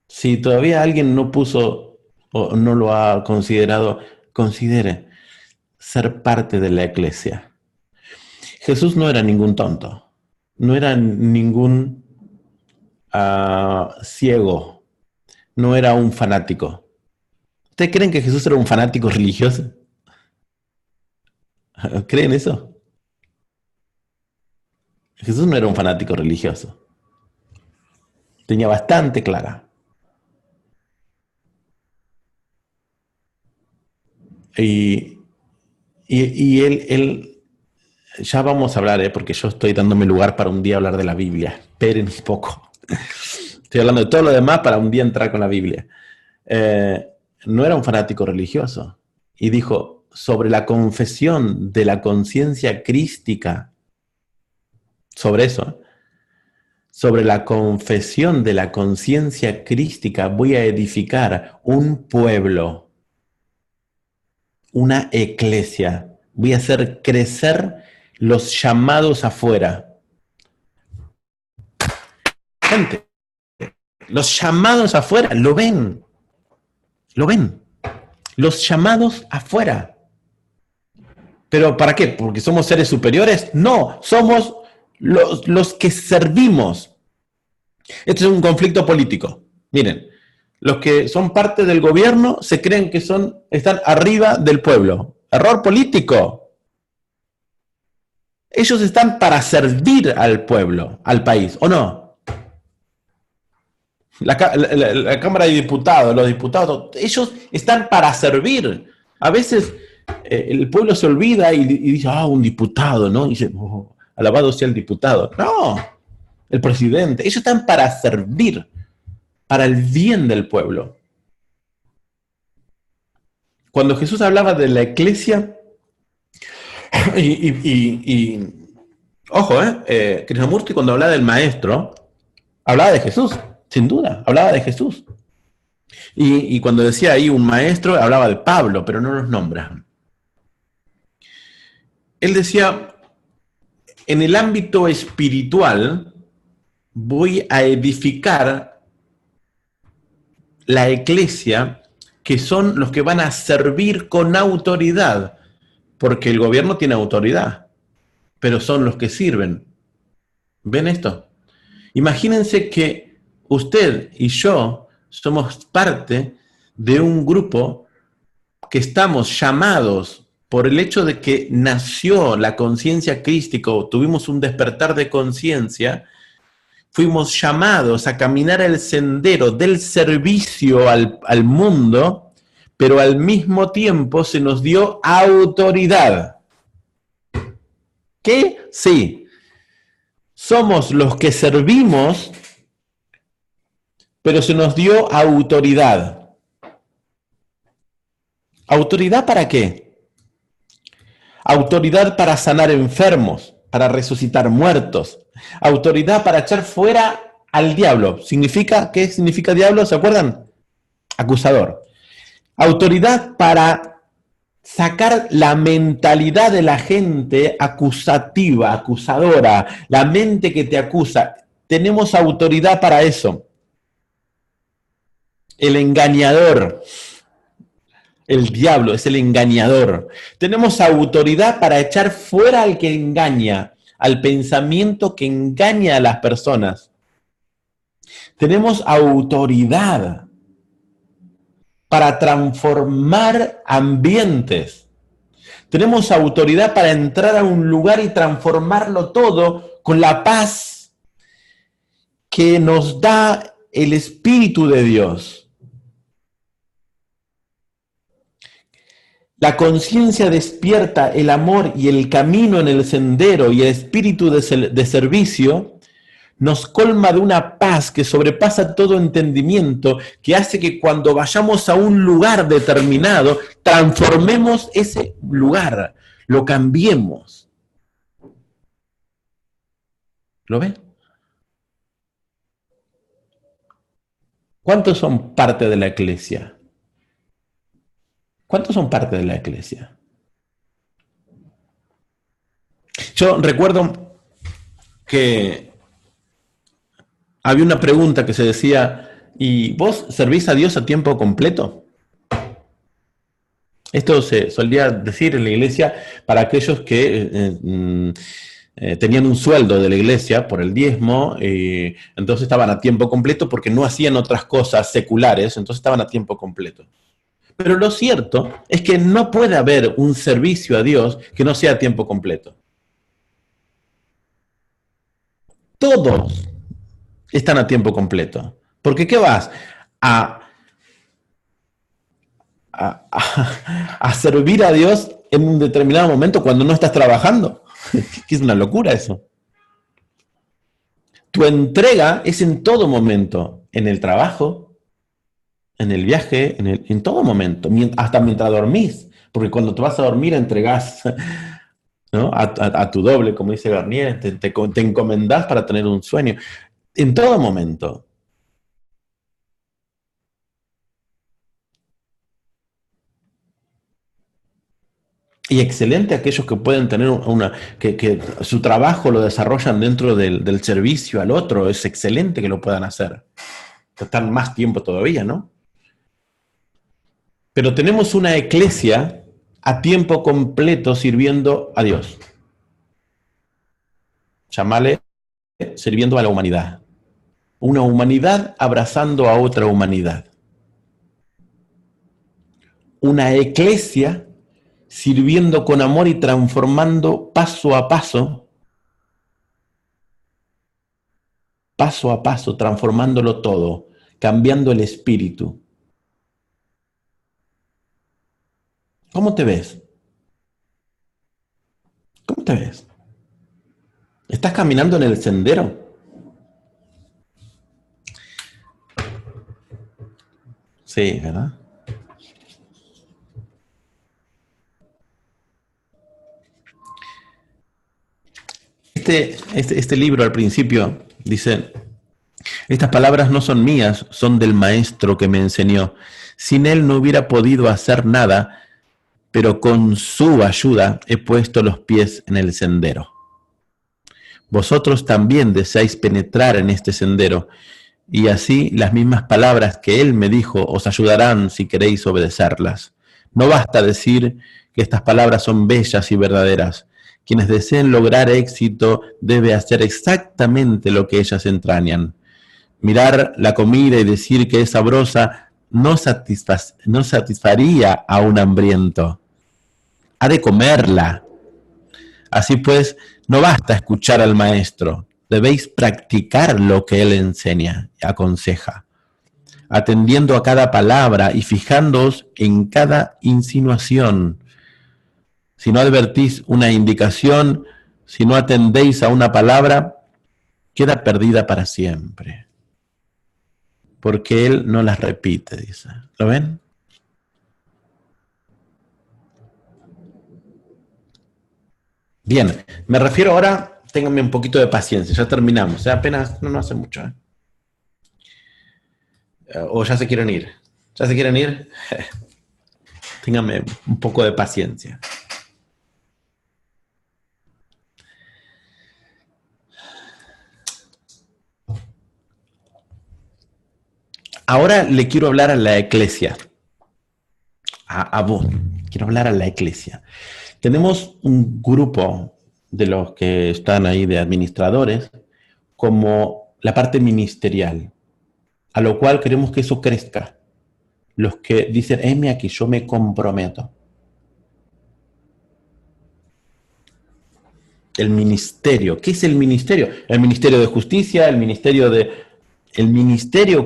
Si todavía alguien no puso o no lo ha considerado, considere ser parte de la iglesia. Jesús no era ningún tonto, no era ningún ciego, no era un fanático. ¿Ustedes creen que Jesús era un fanático religioso? ¿Creen eso? Jesús no era un fanático religioso. Tenía bastante clara. Y él, ya vamos a hablar, porque yo estoy dándome lugar para un día hablar de la Biblia. Esperen un poco. Estoy hablando de todo lo demás para un día entrar con la Biblia. No era un fanático religioso. Y dijo, sobre la confesión de la conciencia crística, sobre eso, sobre la confesión de la conciencia crística, voy a edificar un pueblo, una iglesia. Voy a hacer crecer los llamados afuera. Gente, los llamados afuera, lo ven. Lo ven. Los llamados afuera. ¿Pero para qué? ¿Porque somos seres superiores? No, somos los que servimos. Esto es un conflicto político. Miren, los que son parte del gobierno se creen que están arriba del pueblo. Error político. Ellos están para servir al pueblo, al país, ¿o no? La Cámara de Diputados, los diputados, ellos están para servir. A veces el pueblo se olvida y dice, un diputado, ¿no? Y dice, alabado sea el diputado. No, el presidente. Ellos están para servir, para el bien del pueblo. Cuando Jesús hablaba de la iglesia, ojo, Krishnamurti cuando hablaba del maestro, hablaba de Jesús, sin duda, hablaba de Jesús. Y cuando decía ahí un maestro, hablaba de Pablo, pero no los nombra. Él decía, en el ámbito espiritual voy a edificar la iglesia, que son los que van a servir con autoridad, porque el gobierno tiene autoridad, pero son los que sirven. ¿Ven esto? Imagínense que usted y yo somos parte de un grupo que estamos llamados por el hecho de que nació la conciencia crística, tuvimos un despertar de conciencia, fuimos llamados a caminar el sendero del servicio al mundo, pero al mismo tiempo se nos dio autoridad. ¿Qué? Sí. Somos los que servimos, pero se nos dio autoridad. ¿Autoridad para qué? Autoridad para sanar enfermos, para resucitar muertos. Autoridad para echar fuera al diablo. ¿Qué significa diablo? ¿Se acuerdan? Acusador. Autoridad para sacar la mentalidad de la gente acusativa, acusadora, la mente que te acusa. Tenemos autoridad para eso. El engañador. El diablo es el engañador. Tenemos autoridad para echar fuera al que engaña, al pensamiento que engaña a las personas. Tenemos autoridad para transformar ambientes. Tenemos autoridad para entrar a un lugar y transformarlo todo con la paz que nos da el Espíritu de Dios. La conciencia despierta el amor y el camino en el sendero y el espíritu de servicio nos colma de una paz que sobrepasa todo entendimiento, que hace que cuando vayamos a un lugar determinado, transformemos ese lugar, lo cambiemos. ¿Lo ven? ¿Cuántos son parte de la iglesia? ¿Cuántos son parte de la iglesia? Yo recuerdo que había una pregunta que se decía, ¿y vos servís a Dios a tiempo completo? Esto se solía decir en la iglesia para aquellos que tenían un sueldo de la iglesia por el diezmo, entonces estaban a tiempo completo porque no hacían otras cosas seculares, entonces estaban a tiempo completo. Pero lo cierto es que no puede haber un servicio a Dios que no sea a tiempo completo. Todos están a tiempo completo. Porque ¿qué vas? A servir a Dios en un determinado momento cuando no estás trabajando. Es una locura eso. Tu entrega es en todo momento, en el trabajo, en el viaje, en todo momento, hasta mientras dormís, porque cuando te vas a dormir entregás, ¿no? a tu doble, como dice Garnier, te encomendás para tener un sueño, en todo momento. Y excelente aquellos que pueden tener que su trabajo lo desarrollan dentro del servicio al otro, es excelente que lo puedan hacer. Están más tiempo todavía, ¿no? Pero tenemos una iglesia a tiempo completo sirviendo a Dios. Llámale sirviendo a la humanidad. Una humanidad abrazando a otra humanidad. Una iglesia sirviendo con amor y transformando paso a paso, transformándolo todo, cambiando el espíritu. ¿Cómo te ves? ¿Cómo te ves? ¿Estás caminando en el sendero? Sí, ¿verdad? Este libro al principio dice, estas palabras no son mías, son del maestro que me enseñó. Sin él no hubiera podido hacer nada, pero con su ayuda he puesto los pies en el sendero. Vosotros también deseáis penetrar en este sendero, y así las mismas palabras que él me dijo os ayudarán si queréis obedecerlas. No basta decir que estas palabras son bellas y verdaderas. Quienes deseen lograr éxito debe hacer exactamente lo que ellas entrañan. Mirar la comida y decir que es sabrosa no satisfaría a un hambriento. Ha de comerla. Así pues, no basta escuchar al maestro, debéis practicar lo que él enseña y aconseja, atendiendo a cada palabra y fijándoos en cada insinuación. Si no advertís una indicación, si no atendéis a una palabra, queda perdida para siempre. Porque él no las repite, dice. ¿Lo ven? Bien, me refiero ahora, ténganme un poquito de paciencia, ya terminamos, apenas, no hace mucho. O ya se quieren ir. ¿Ya se quieren ir? Ténganme un poco de paciencia. Ahora le quiero hablar a la iglesia. a vos, quiero hablar a la iglesia. Tenemos un grupo de los que están ahí de administradores como la parte ministerial, a lo cual queremos que eso crezca. Los que dicen, aquí yo me comprometo. El ministerio. ¿Qué es el ministerio? El ministerio de justicia, el ministerio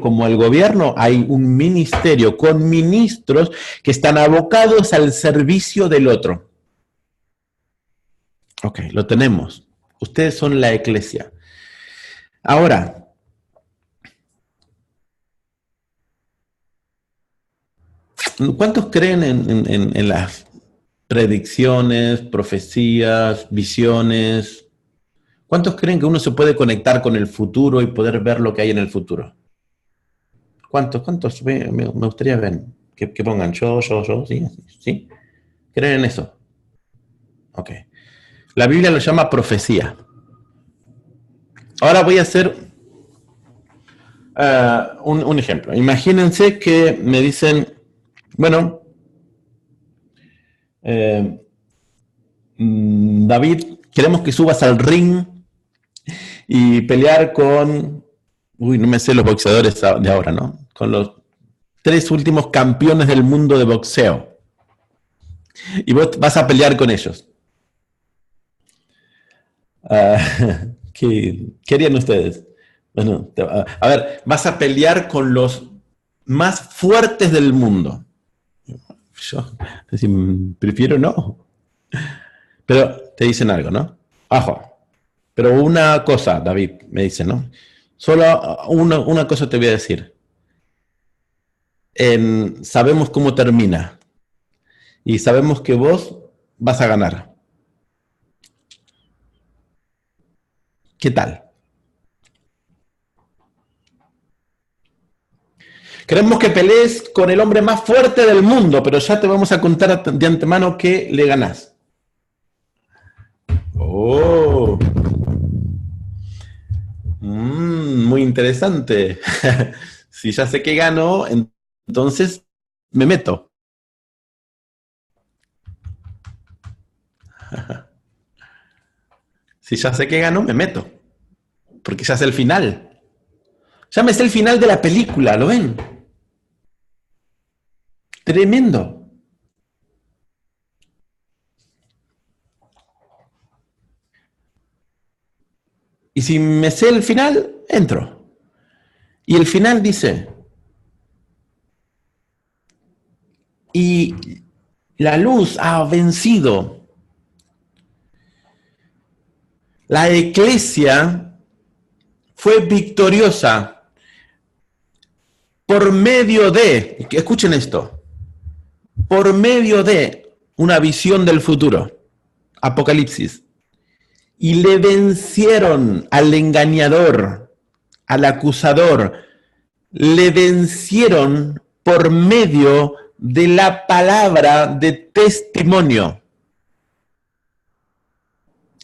como el gobierno. Hay un ministerio con ministros que están abocados al servicio del otro. Ok, lo tenemos. Ustedes son la iglesia. Ahora, ¿cuántos creen en las predicciones, profecías, visiones? ¿Cuántos creen que uno se puede conectar con el futuro y poder ver lo que hay en el futuro? ¿Cuántos? Me gustaría ver que pongan yo, ¿sí? ¿Creen en eso? Ok. La Biblia lo llama profecía. Ahora voy a hacer un ejemplo. Imagínense que me dicen, bueno, David, queremos que subas al ring y pelear con, no me sé los boxeadores de ahora, ¿no? Con los 3 últimos campeones del mundo de boxeo. Y vos vas a pelear con ellos. ¿Qué harían ustedes? Bueno, a ver, vas a pelear con los más fuertes del mundo. Yo prefiero no. Pero te dicen algo, ¿no? Ajo. Pero una cosa, David, me dice, ¿no? Solo una cosa te voy a decir. Sabemos cómo termina. Y sabemos que vos vas a ganar. ¿Qué tal? Queremos que pelees con el hombre más fuerte del mundo, pero ya te vamos a contar de antemano que le ganás. Oh. Muy interesante. Si ya sé que gano, entonces me meto. Si ya sé que gano, me meto. Porque ya sé el final. Ya me sé el final de la película, ¿lo ven? Tremendo. Y si me sé el final, entro. Y el final dice, y la luz ha vencido. La iglesia fue victoriosa por medio de, escuchen esto, por medio de una visión del futuro, Apocalipsis. Y le vencieron al engañador, al acusador, le vencieron por medio de la palabra de testimonio.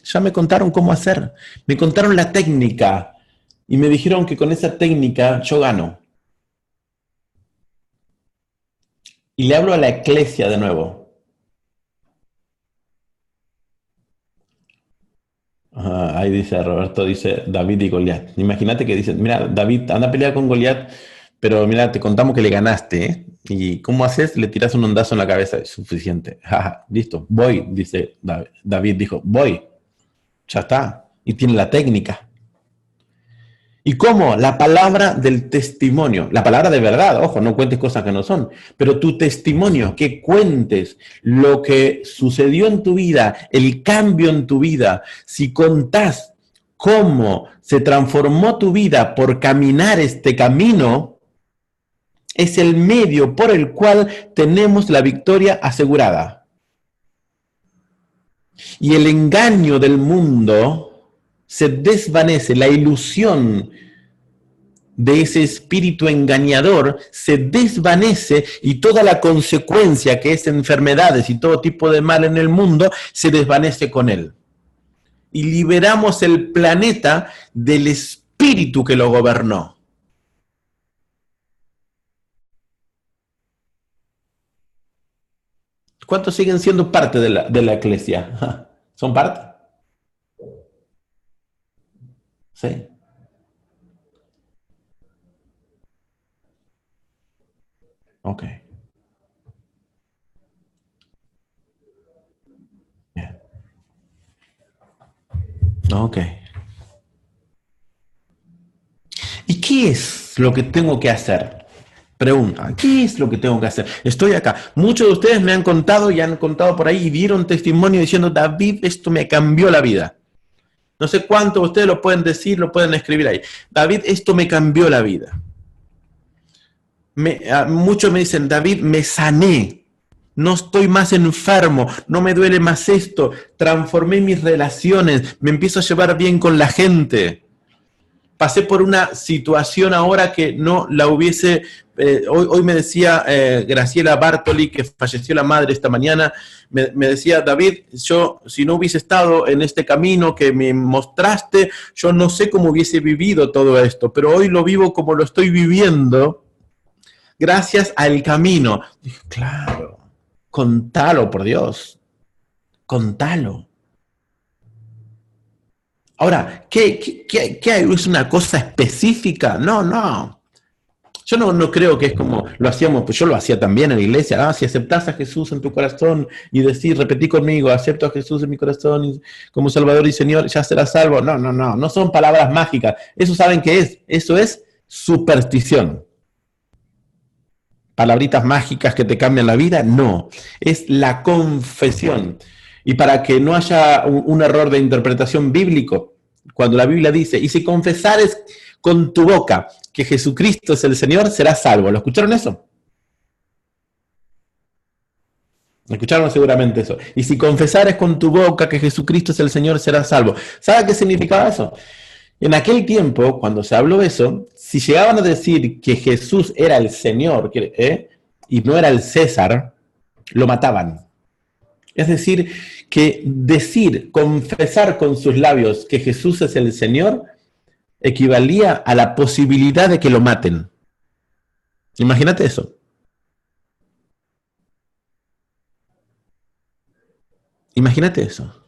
Ya me contaron cómo hacer, me contaron la técnica y me dijeron que con esa técnica yo gano. Y le hablo a la iglesia de nuevo. Ahí dice Roberto, dice David y Goliat. Imagínate que dicen, mira, David, anda a pelear con Goliat, pero mira, te contamos que le ganaste, ¿eh? ¿Y cómo haces? Le tiras un ondazo en la cabeza, es suficiente. Listo, voy, dice David, dijo, voy. Ya está. Y tiene la técnica. ¿Y cómo? La palabra del testimonio. La palabra de verdad, ojo, no cuentes cosas que no son. Pero tu testimonio, que cuentes lo que sucedió en tu vida, el cambio en tu vida. Si contás cómo se transformó tu vida por caminar este camino, es el medio por el cual tenemos la victoria asegurada. Y el engaño del mundo se desvanece, la ilusión de ese espíritu engañador se desvanece y toda la consecuencia que es enfermedades y todo tipo de mal en el mundo se desvanece con él. Y liberamos el planeta del espíritu que lo gobernó. ¿Cuántos siguen siendo parte de la iglesia? ¿Son parte? Sí. Ok. Bien. Ok. ¿Y qué es lo que tengo que hacer? Pregunta, ¿qué es lo que tengo que hacer? Estoy acá. Muchos de ustedes me han contado y han contado por ahí y dieron testimonio diciendo, David, esto me cambió la vida. No sé cuántos de ustedes lo pueden decir, lo pueden escribir ahí. David, esto me cambió la vida. Muchos me dicen, David, me sané. No estoy más enfermo, no me duele más esto. Transformé mis relaciones, me empiezo a llevar bien con la gente. Pasé por una situación ahora que no la hubiese... hoy me decía Graciela Bartoli, que falleció la madre esta mañana, me decía, David, yo si no hubiese estado en este camino que me mostraste, yo no sé cómo hubiese vivido todo esto, pero hoy lo vivo como lo estoy viviendo gracias al camino. Dije, claro, contalo, por Dios, contalo. Ahora, ¿qué hay? ¿Es una cosa específica? No, no. Yo no creo que es como lo hacíamos, pues yo lo hacía también en la iglesia. Si aceptás a Jesús en tu corazón y decís, repetí conmigo, acepto a Jesús en mi corazón como Salvador y Señor, ya serás salvo. No, no, no, no son palabras mágicas. Eso saben qué es. Eso es superstición. Palabritas mágicas que te cambian la vida, no. Es la confesión. Y para que no haya un error de interpretación bíblico, cuando la Biblia dice, y si confesares con tu boca que Jesucristo es el Señor, serás salvo. ¿Lo escucharon eso? Escucharon seguramente eso. Y si confesares con tu boca que Jesucristo es el Señor, serás salvo. ¿Sabe qué significaba eso? En aquel tiempo, cuando se habló eso, si llegaban a decir que Jesús era el Señor y no era el César, lo mataban. Es decir, que decir, confesar con sus labios que Jesús es el Señor, equivalía a la posibilidad de que lo maten. Imagínate eso. Imagínate eso.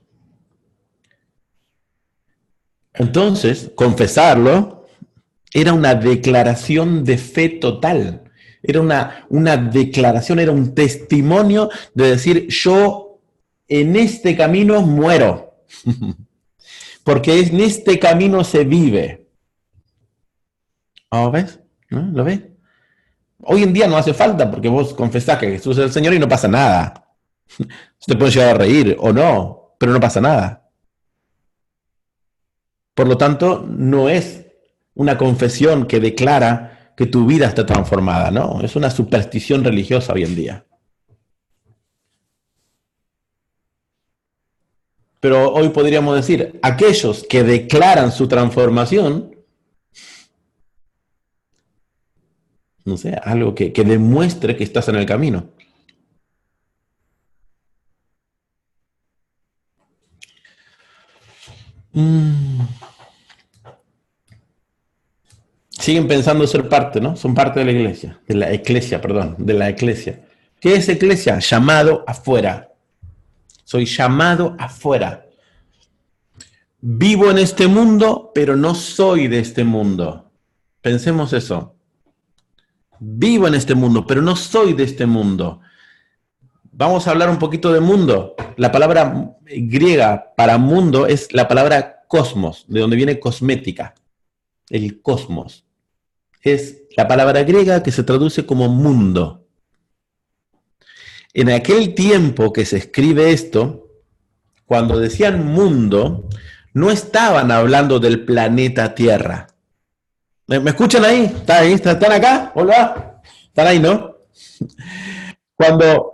Entonces, confesarlo era una declaración de fe total. Era una declaración, era un testimonio de decir, yo en este camino muero, porque en este camino se vive. ¿Oh, ves? ¿No? ¿Lo ves? Hoy en día no hace falta, porque vos confesás que Jesús es el Señor y no pasa nada. Te puede llegar a reír o no, pero no pasa nada. Por lo tanto, no es una confesión que declara que tu vida está transformada, ¿no? Es una superstición religiosa hoy en día. Pero hoy podríamos decir, aquellos que declaran su transformación, no sé, algo que demuestre que estás en el camino. Mm. Siguen pensando ser parte, ¿no? Son parte de la iglesia. ¿Qué es iglesia? Llamado afuera. Soy llamado afuera. Vivo en este mundo, pero no soy de este mundo. Pensemos eso. Vivo en este mundo, pero no soy de este mundo. Vamos a hablar un poquito de mundo. La palabra griega para mundo es la palabra cosmos, de donde viene cosmética. El cosmos. Es la palabra griega que se traduce como mundo. En aquel tiempo que se escribe esto, cuando decían mundo, no estaban hablando del planeta Tierra. ¿Me escuchan ahí? ¿Están ahí? ¿Están acá? Hola. ¿Están ahí, no? Cuando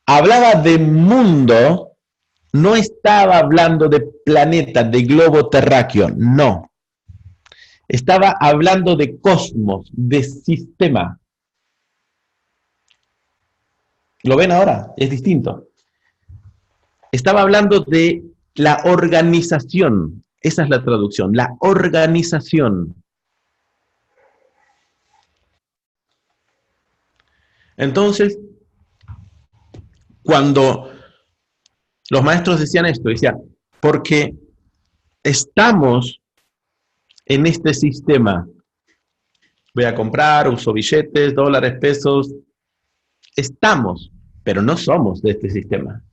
hablaba de mundo, no estaba hablando de planeta, de globo terráqueo, no. Estaba hablando de cosmos, de sistema. ¿Lo ven ahora? Es distinto. Estaba hablando de la organización. Esa es la traducción, la organización. Entonces, cuando los maestros decían esto, decían, porque estamos en este sistema. Voy a comprar, uso billetes, dólares, pesos. Estamos, pero no somos de este sistema.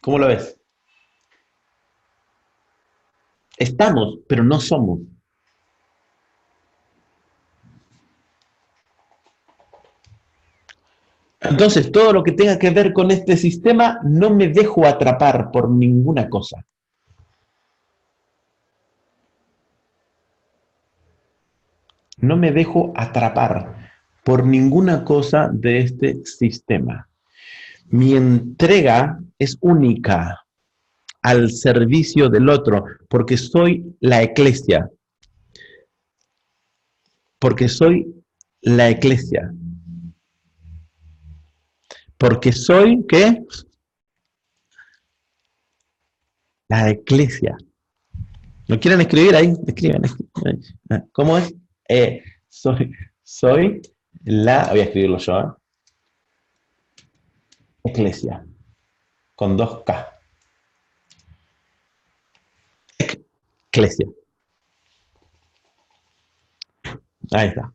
¿Cómo lo ves? Estamos, pero no somos. Entonces, todo lo que tenga que ver con este sistema, no me dejo atrapar por ninguna cosa. No me dejo atrapar por ninguna cosa de este sistema. Mi entrega es única al servicio del otro, porque soy la eclesia. Porque soy la eclesia. Porque soy, ¿qué? La eclesia. ¿No quieren escribir ahí? Escriban. ¿Cómo es? Soy la... Voy a escribirlo yo. Eclesia. Con 2K. Eclesia. Ahí está.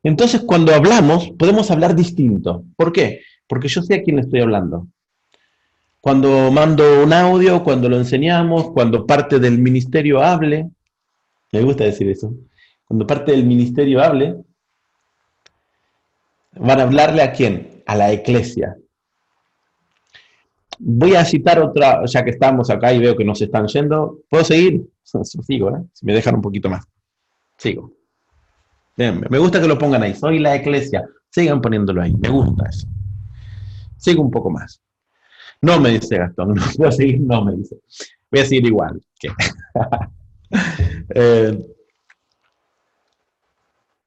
Entonces, cuando hablamos, podemos hablar distinto. ¿Por qué? Porque yo sé a quién le estoy hablando. Cuando mando un audio, cuando lo enseñamos, cuando parte del ministerio hable, me gusta decir eso, cuando parte del ministerio hable, van a hablarle ¿a quién? A la eclesia. Voy a citar otra, ya que estamos acá y veo que nos están yendo. ¿Puedo seguir? Sigo, ¿eh? Si me dejan un poquito más. Sigo. Bien, me gusta que lo pongan ahí. Soy la eclesia. Sigan poniéndolo ahí. Me gusta eso. Sigo un poco más. No, me dice Gastón. No puedo seguir, no, me dice. Voy a seguir igual.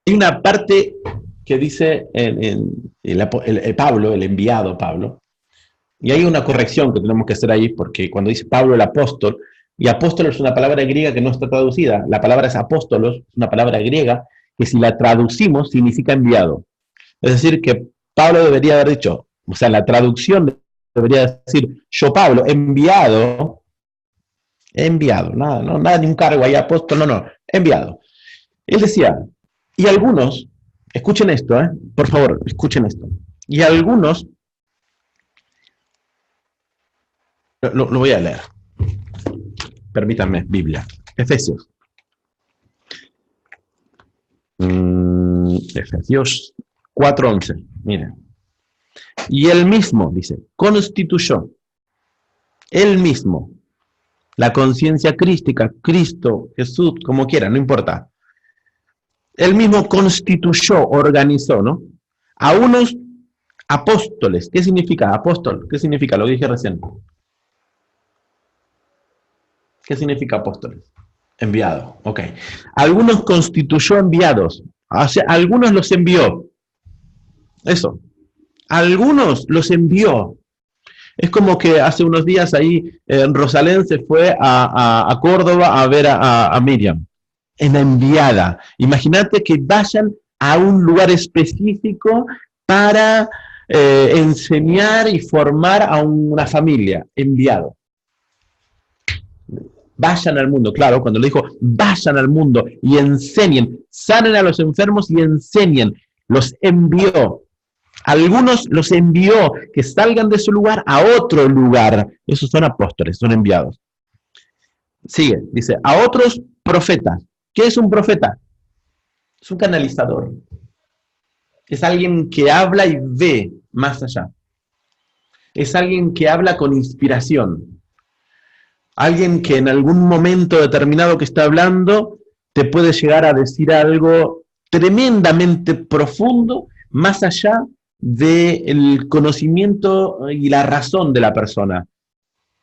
Hay una parte que dice el Pablo, el enviado Pablo, y hay una corrección que tenemos que hacer ahí, porque cuando dice Pablo el apóstol, y apóstol es una palabra griega que no está traducida, la palabra es apóstolos, es una palabra griega, que si la traducimos significa enviado. Es decir, que Pablo debería haber dicho, o sea, la traducción debería decir, yo Pablo, enviado, nada de un cargo ahí, apóstol, no, enviado. Él decía, y algunos, escuchen esto, por favor, escuchen esto, y algunos, lo voy a leer, permítanme, Biblia, Efesios. Efesios 4:11, miren. Y él mismo, dice, constituyó, él mismo, la conciencia crística, Cristo, Jesús, como quiera, no importa. Él mismo constituyó, organizó, ¿no? A unos apóstoles. ¿Qué significa apóstol? ¿Qué significa? Lo dije recién. ¿Qué significa apóstoles? Enviado, ok. Algunos constituyó enviados. O sea, algunos los envió. Eso. Algunos los envió. Es como que hace unos días ahí Rosalén se fue a Córdoba a ver a Miriam. En la enviada. Imagínate que vayan a un lugar específico para enseñar y formar a una familia. Enviado. Vayan al mundo, claro, cuando le dijo, vayan al mundo y enseñen, sanen a los enfermos y enseñen, los envió. Algunos los envió que salgan de su lugar a otro lugar. Esos son apóstoles, son enviados. Sigue, dice, a otros profetas. ¿Qué es un profeta? Es un canalizador. Es alguien que habla y ve más allá. Es alguien que habla con inspiración. Alguien que en algún momento determinado que está hablando te puede llegar a decir algo tremendamente profundo, más allá del conocimiento y la razón de la persona.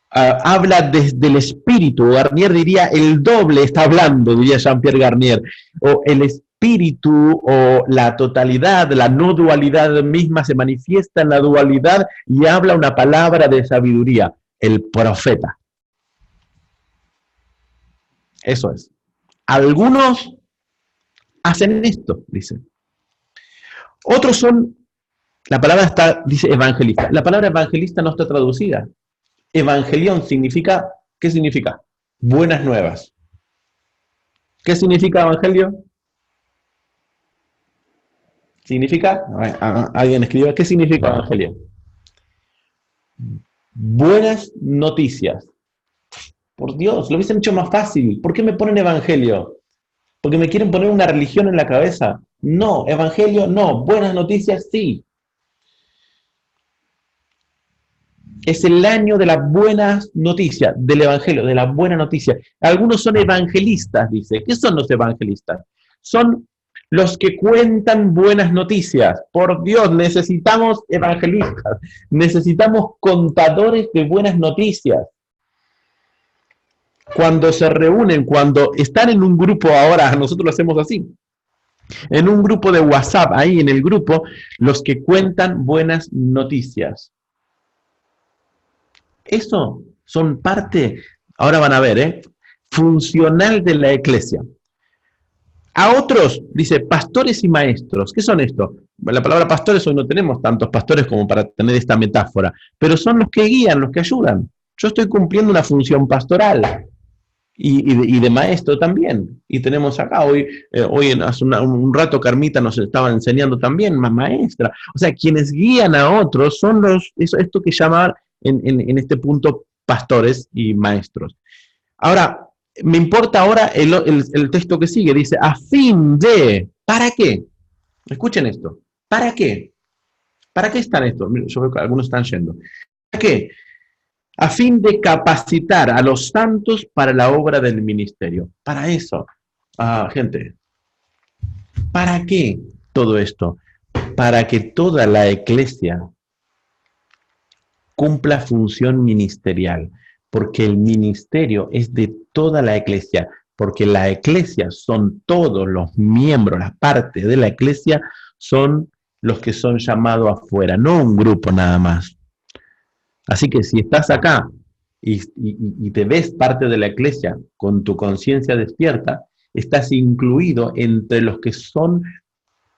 Habla desde el espíritu. Garnier diría el doble está hablando, diría Jean-Pierre Garnier. O el espíritu o la totalidad, la no dualidad misma se manifiesta en la dualidad y habla una palabra de sabiduría. El profeta. Eso es. Algunos hacen esto, dicen. Otros son La palabra está, dice evangelista. La palabra evangelista no está traducida. Evangelión significa, ¿qué significa? Buenas nuevas. ¿Qué significa evangelio? Significa, alguien escribió, ¿qué significa evangelio? Buenas noticias. Por Dios, lo hubiesen hecho más fácil. ¿Por qué me ponen evangelio? ¿Porque me quieren poner una religión en la cabeza? No, evangelio no, buenas noticias sí. Es el año de las buenas noticias, del evangelio, de la buena noticia. Algunos son evangelistas, dice. ¿Qué son los evangelistas? Son los que cuentan buenas noticias. Por Dios, necesitamos evangelistas, necesitamos contadores de buenas noticias. Cuando se reúnen, cuando están en un grupo ahora, nosotros lo hacemos así. En un grupo de WhatsApp, ahí en el grupo, los que cuentan buenas noticias. Eso son parte, ahora van a ver, funcional de la iglesia. A otros, dice, pastores y maestros. ¿Qué son estos? La palabra pastores, hoy no tenemos tantos pastores como para tener esta metáfora, pero son los que guían, los que ayudan. Yo estoy cumpliendo una función pastoral y de maestro también. Y tenemos acá, hoy hace un rato Carmita nos estaba enseñando también, más maestra. O sea, quienes guían a otros son esto que llaman en este punto pastores y maestros. Ahora, me importa ahora el texto que sigue, dice, a fin de, ¿para qué? Escuchen esto, ¿para qué? ¿Para qué están estos? Yo veo que algunos están yendo. ¿Para qué? A fin de capacitar a los santos para la obra del ministerio. Para eso, gente, ¿para qué todo esto? Para que toda la iglesia cumpla función ministerial, porque el ministerio es de toda la iglesia, porque la iglesia son todos los miembros, las partes de la iglesia son los que son llamados afuera, no un grupo nada más. Así que si estás acá y te ves parte de la iglesia con tu conciencia despierta, estás incluido entre los que son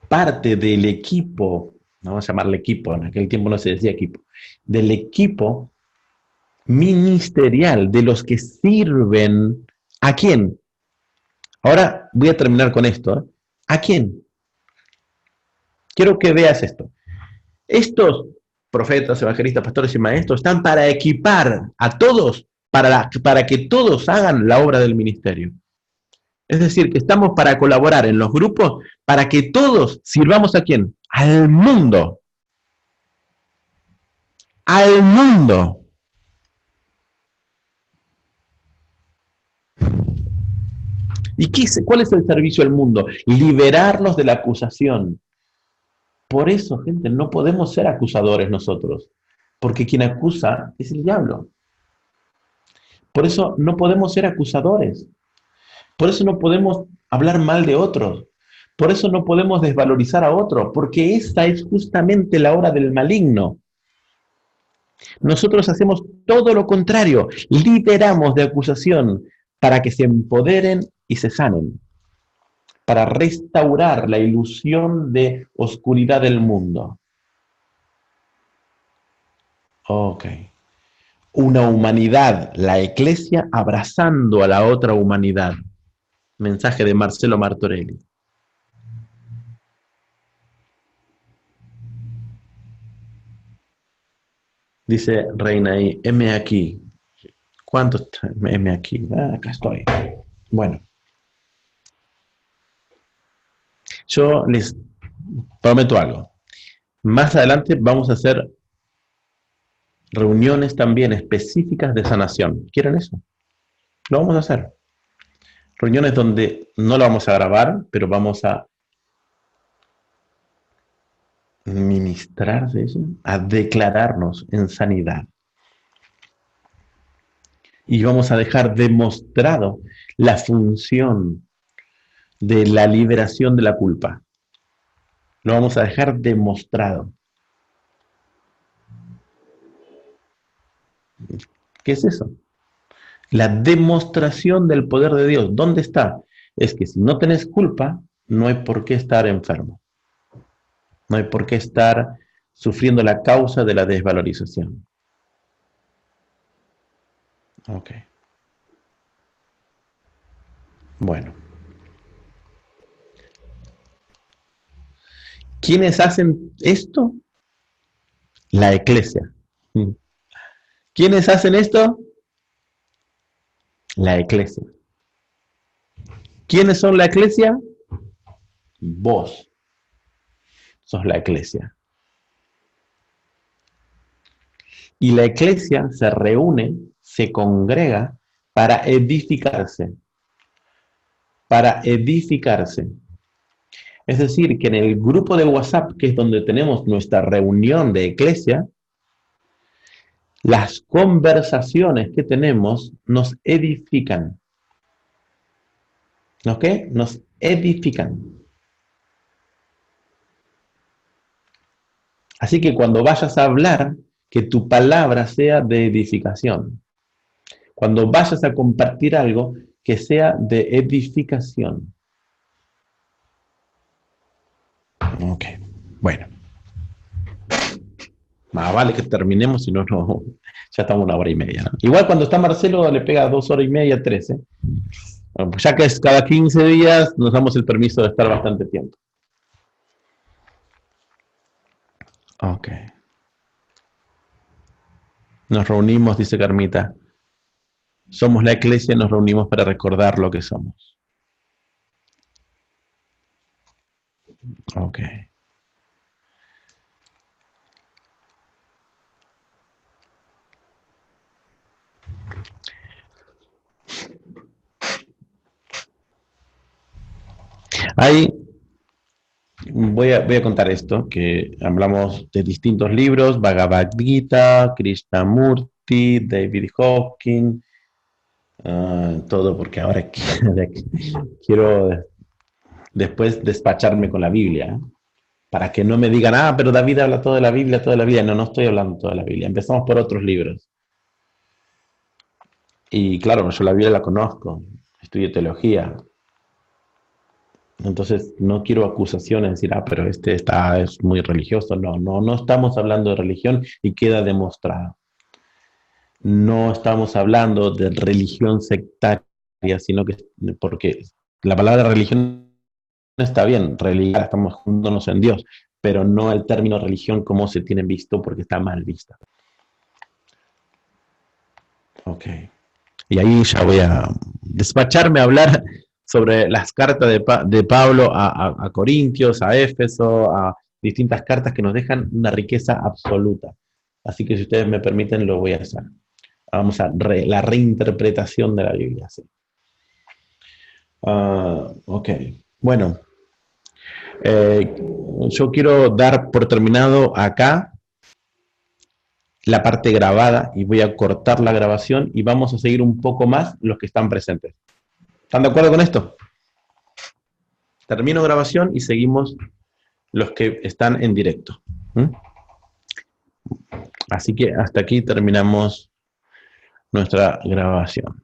parte del equipo, vamos a llamarle equipo, en aquel tiempo no se decía equipo, del equipo ministerial, de los que sirven. ¿A quién? Ahora voy a terminar con esto. ¿A quién? Quiero que veas esto. Estos profetas, evangelistas, pastores y maestros están para equipar a todos, para que todos hagan la obra del ministerio. Es decir, que estamos para colaborar en los grupos para que todos sirvamos a quién? Al mundo. Al mundo. ¿Y cuál es el servicio al mundo? Liberarlos de la acusación. Por eso, gente, no podemos ser acusadores nosotros, porque quien acusa es el diablo. Por eso no podemos ser acusadores. Por eso no podemos hablar mal de otros. Por eso no podemos desvalorizar a otros, porque esa es justamente la obra del maligno. Nosotros hacemos todo lo contrario, liberamos de acusación para que se empoderen y se sanen, para restaurar la ilusión de oscuridad del mundo. Ok. Una humanidad, la iglesia abrazando a la otra humanidad. Mensaje de Marcelo Martorelli. Dice Reina ahí, heme aquí. ¿Cuántos? Heme aquí. Acá estoy. Bueno. Yo les prometo algo. Más adelante vamos a hacer reuniones también específicas de sanación. ¿Quieren eso? Lo vamos a hacer. Reuniones donde no lo vamos a grabar, pero vamos a ministrar de eso, a declararnos en sanidad. Y vamos a dejar demostrado la función de la liberación de la culpa. Lo vamos a dejar demostrado. ¿Qué es eso? La demostración del poder de Dios. ¿Dónde está? Es que si no tenés culpa, no hay por qué estar enfermo. No hay por qué estar sufriendo la causa de la desvalorización. Ok. Bueno. ¿Quiénes hacen esto? La iglesia. ¿Quiénes hacen esto? La iglesia. ¿Quiénes son la iglesia? Vos sos la iglesia. Y la iglesia se reúne, se congrega para edificarse. Para edificarse. Es decir, que en el grupo de WhatsApp, que es donde tenemos nuestra reunión de iglesia, las conversaciones que tenemos nos edifican. ¿No qué? Nos edifican. Así que cuando vayas a hablar, que tu palabra sea de edificación. Cuando vayas a compartir algo, que sea de edificación. Ok, bueno. Más vale que terminemos, si no, ya estamos 1 hora y media, ¿no? Igual cuando está Marcelo le pega 2 horas y media, 13. Bueno, pues ya que es cada 15 días, nos damos el permiso de estar bastante tiempo. Ok. Nos reunimos, dice Carmita. Somos la iglesia y nos reunimos para recordar lo que somos. Ok. Ahí voy a contar esto, que hablamos de distintos libros, Bhagavad Gita, Krishnamurti, David Hawkins, todo porque ahora quiero después despacharme con la Biblia, para que no me digan, pero David habla toda la Biblia, toda la Biblia. No, no estoy hablando toda la Biblia. Empezamos por otros libros. Y claro, yo la Biblia la conozco, estudio teología. Entonces no quiero acusaciones, decir, pero es muy religioso. No estamos hablando de religión y queda demostrado. No estamos hablando de religión sectaria, sino que, porque la palabra religión está bien, religar, estamos juntándonos en Dios, pero no el término religión como se tiene visto porque está mal vista. Ok. Y ahí ya voy a despacharme a hablar sobre las cartas de Pablo a Corintios, a Éfeso, a distintas cartas que nos dejan una riqueza absoluta. Así que si ustedes me permiten, lo voy a hacer. Vamos a la reinterpretación de la Biblia. ¿Sí? Ok. Bueno, yo quiero dar por terminado acá la parte grabada y voy a cortar la grabación y vamos a seguir un poco más los que están presentes. ¿Están de acuerdo con esto? Termino grabación y seguimos los que están en directo. Así que hasta aquí terminamos nuestra grabación.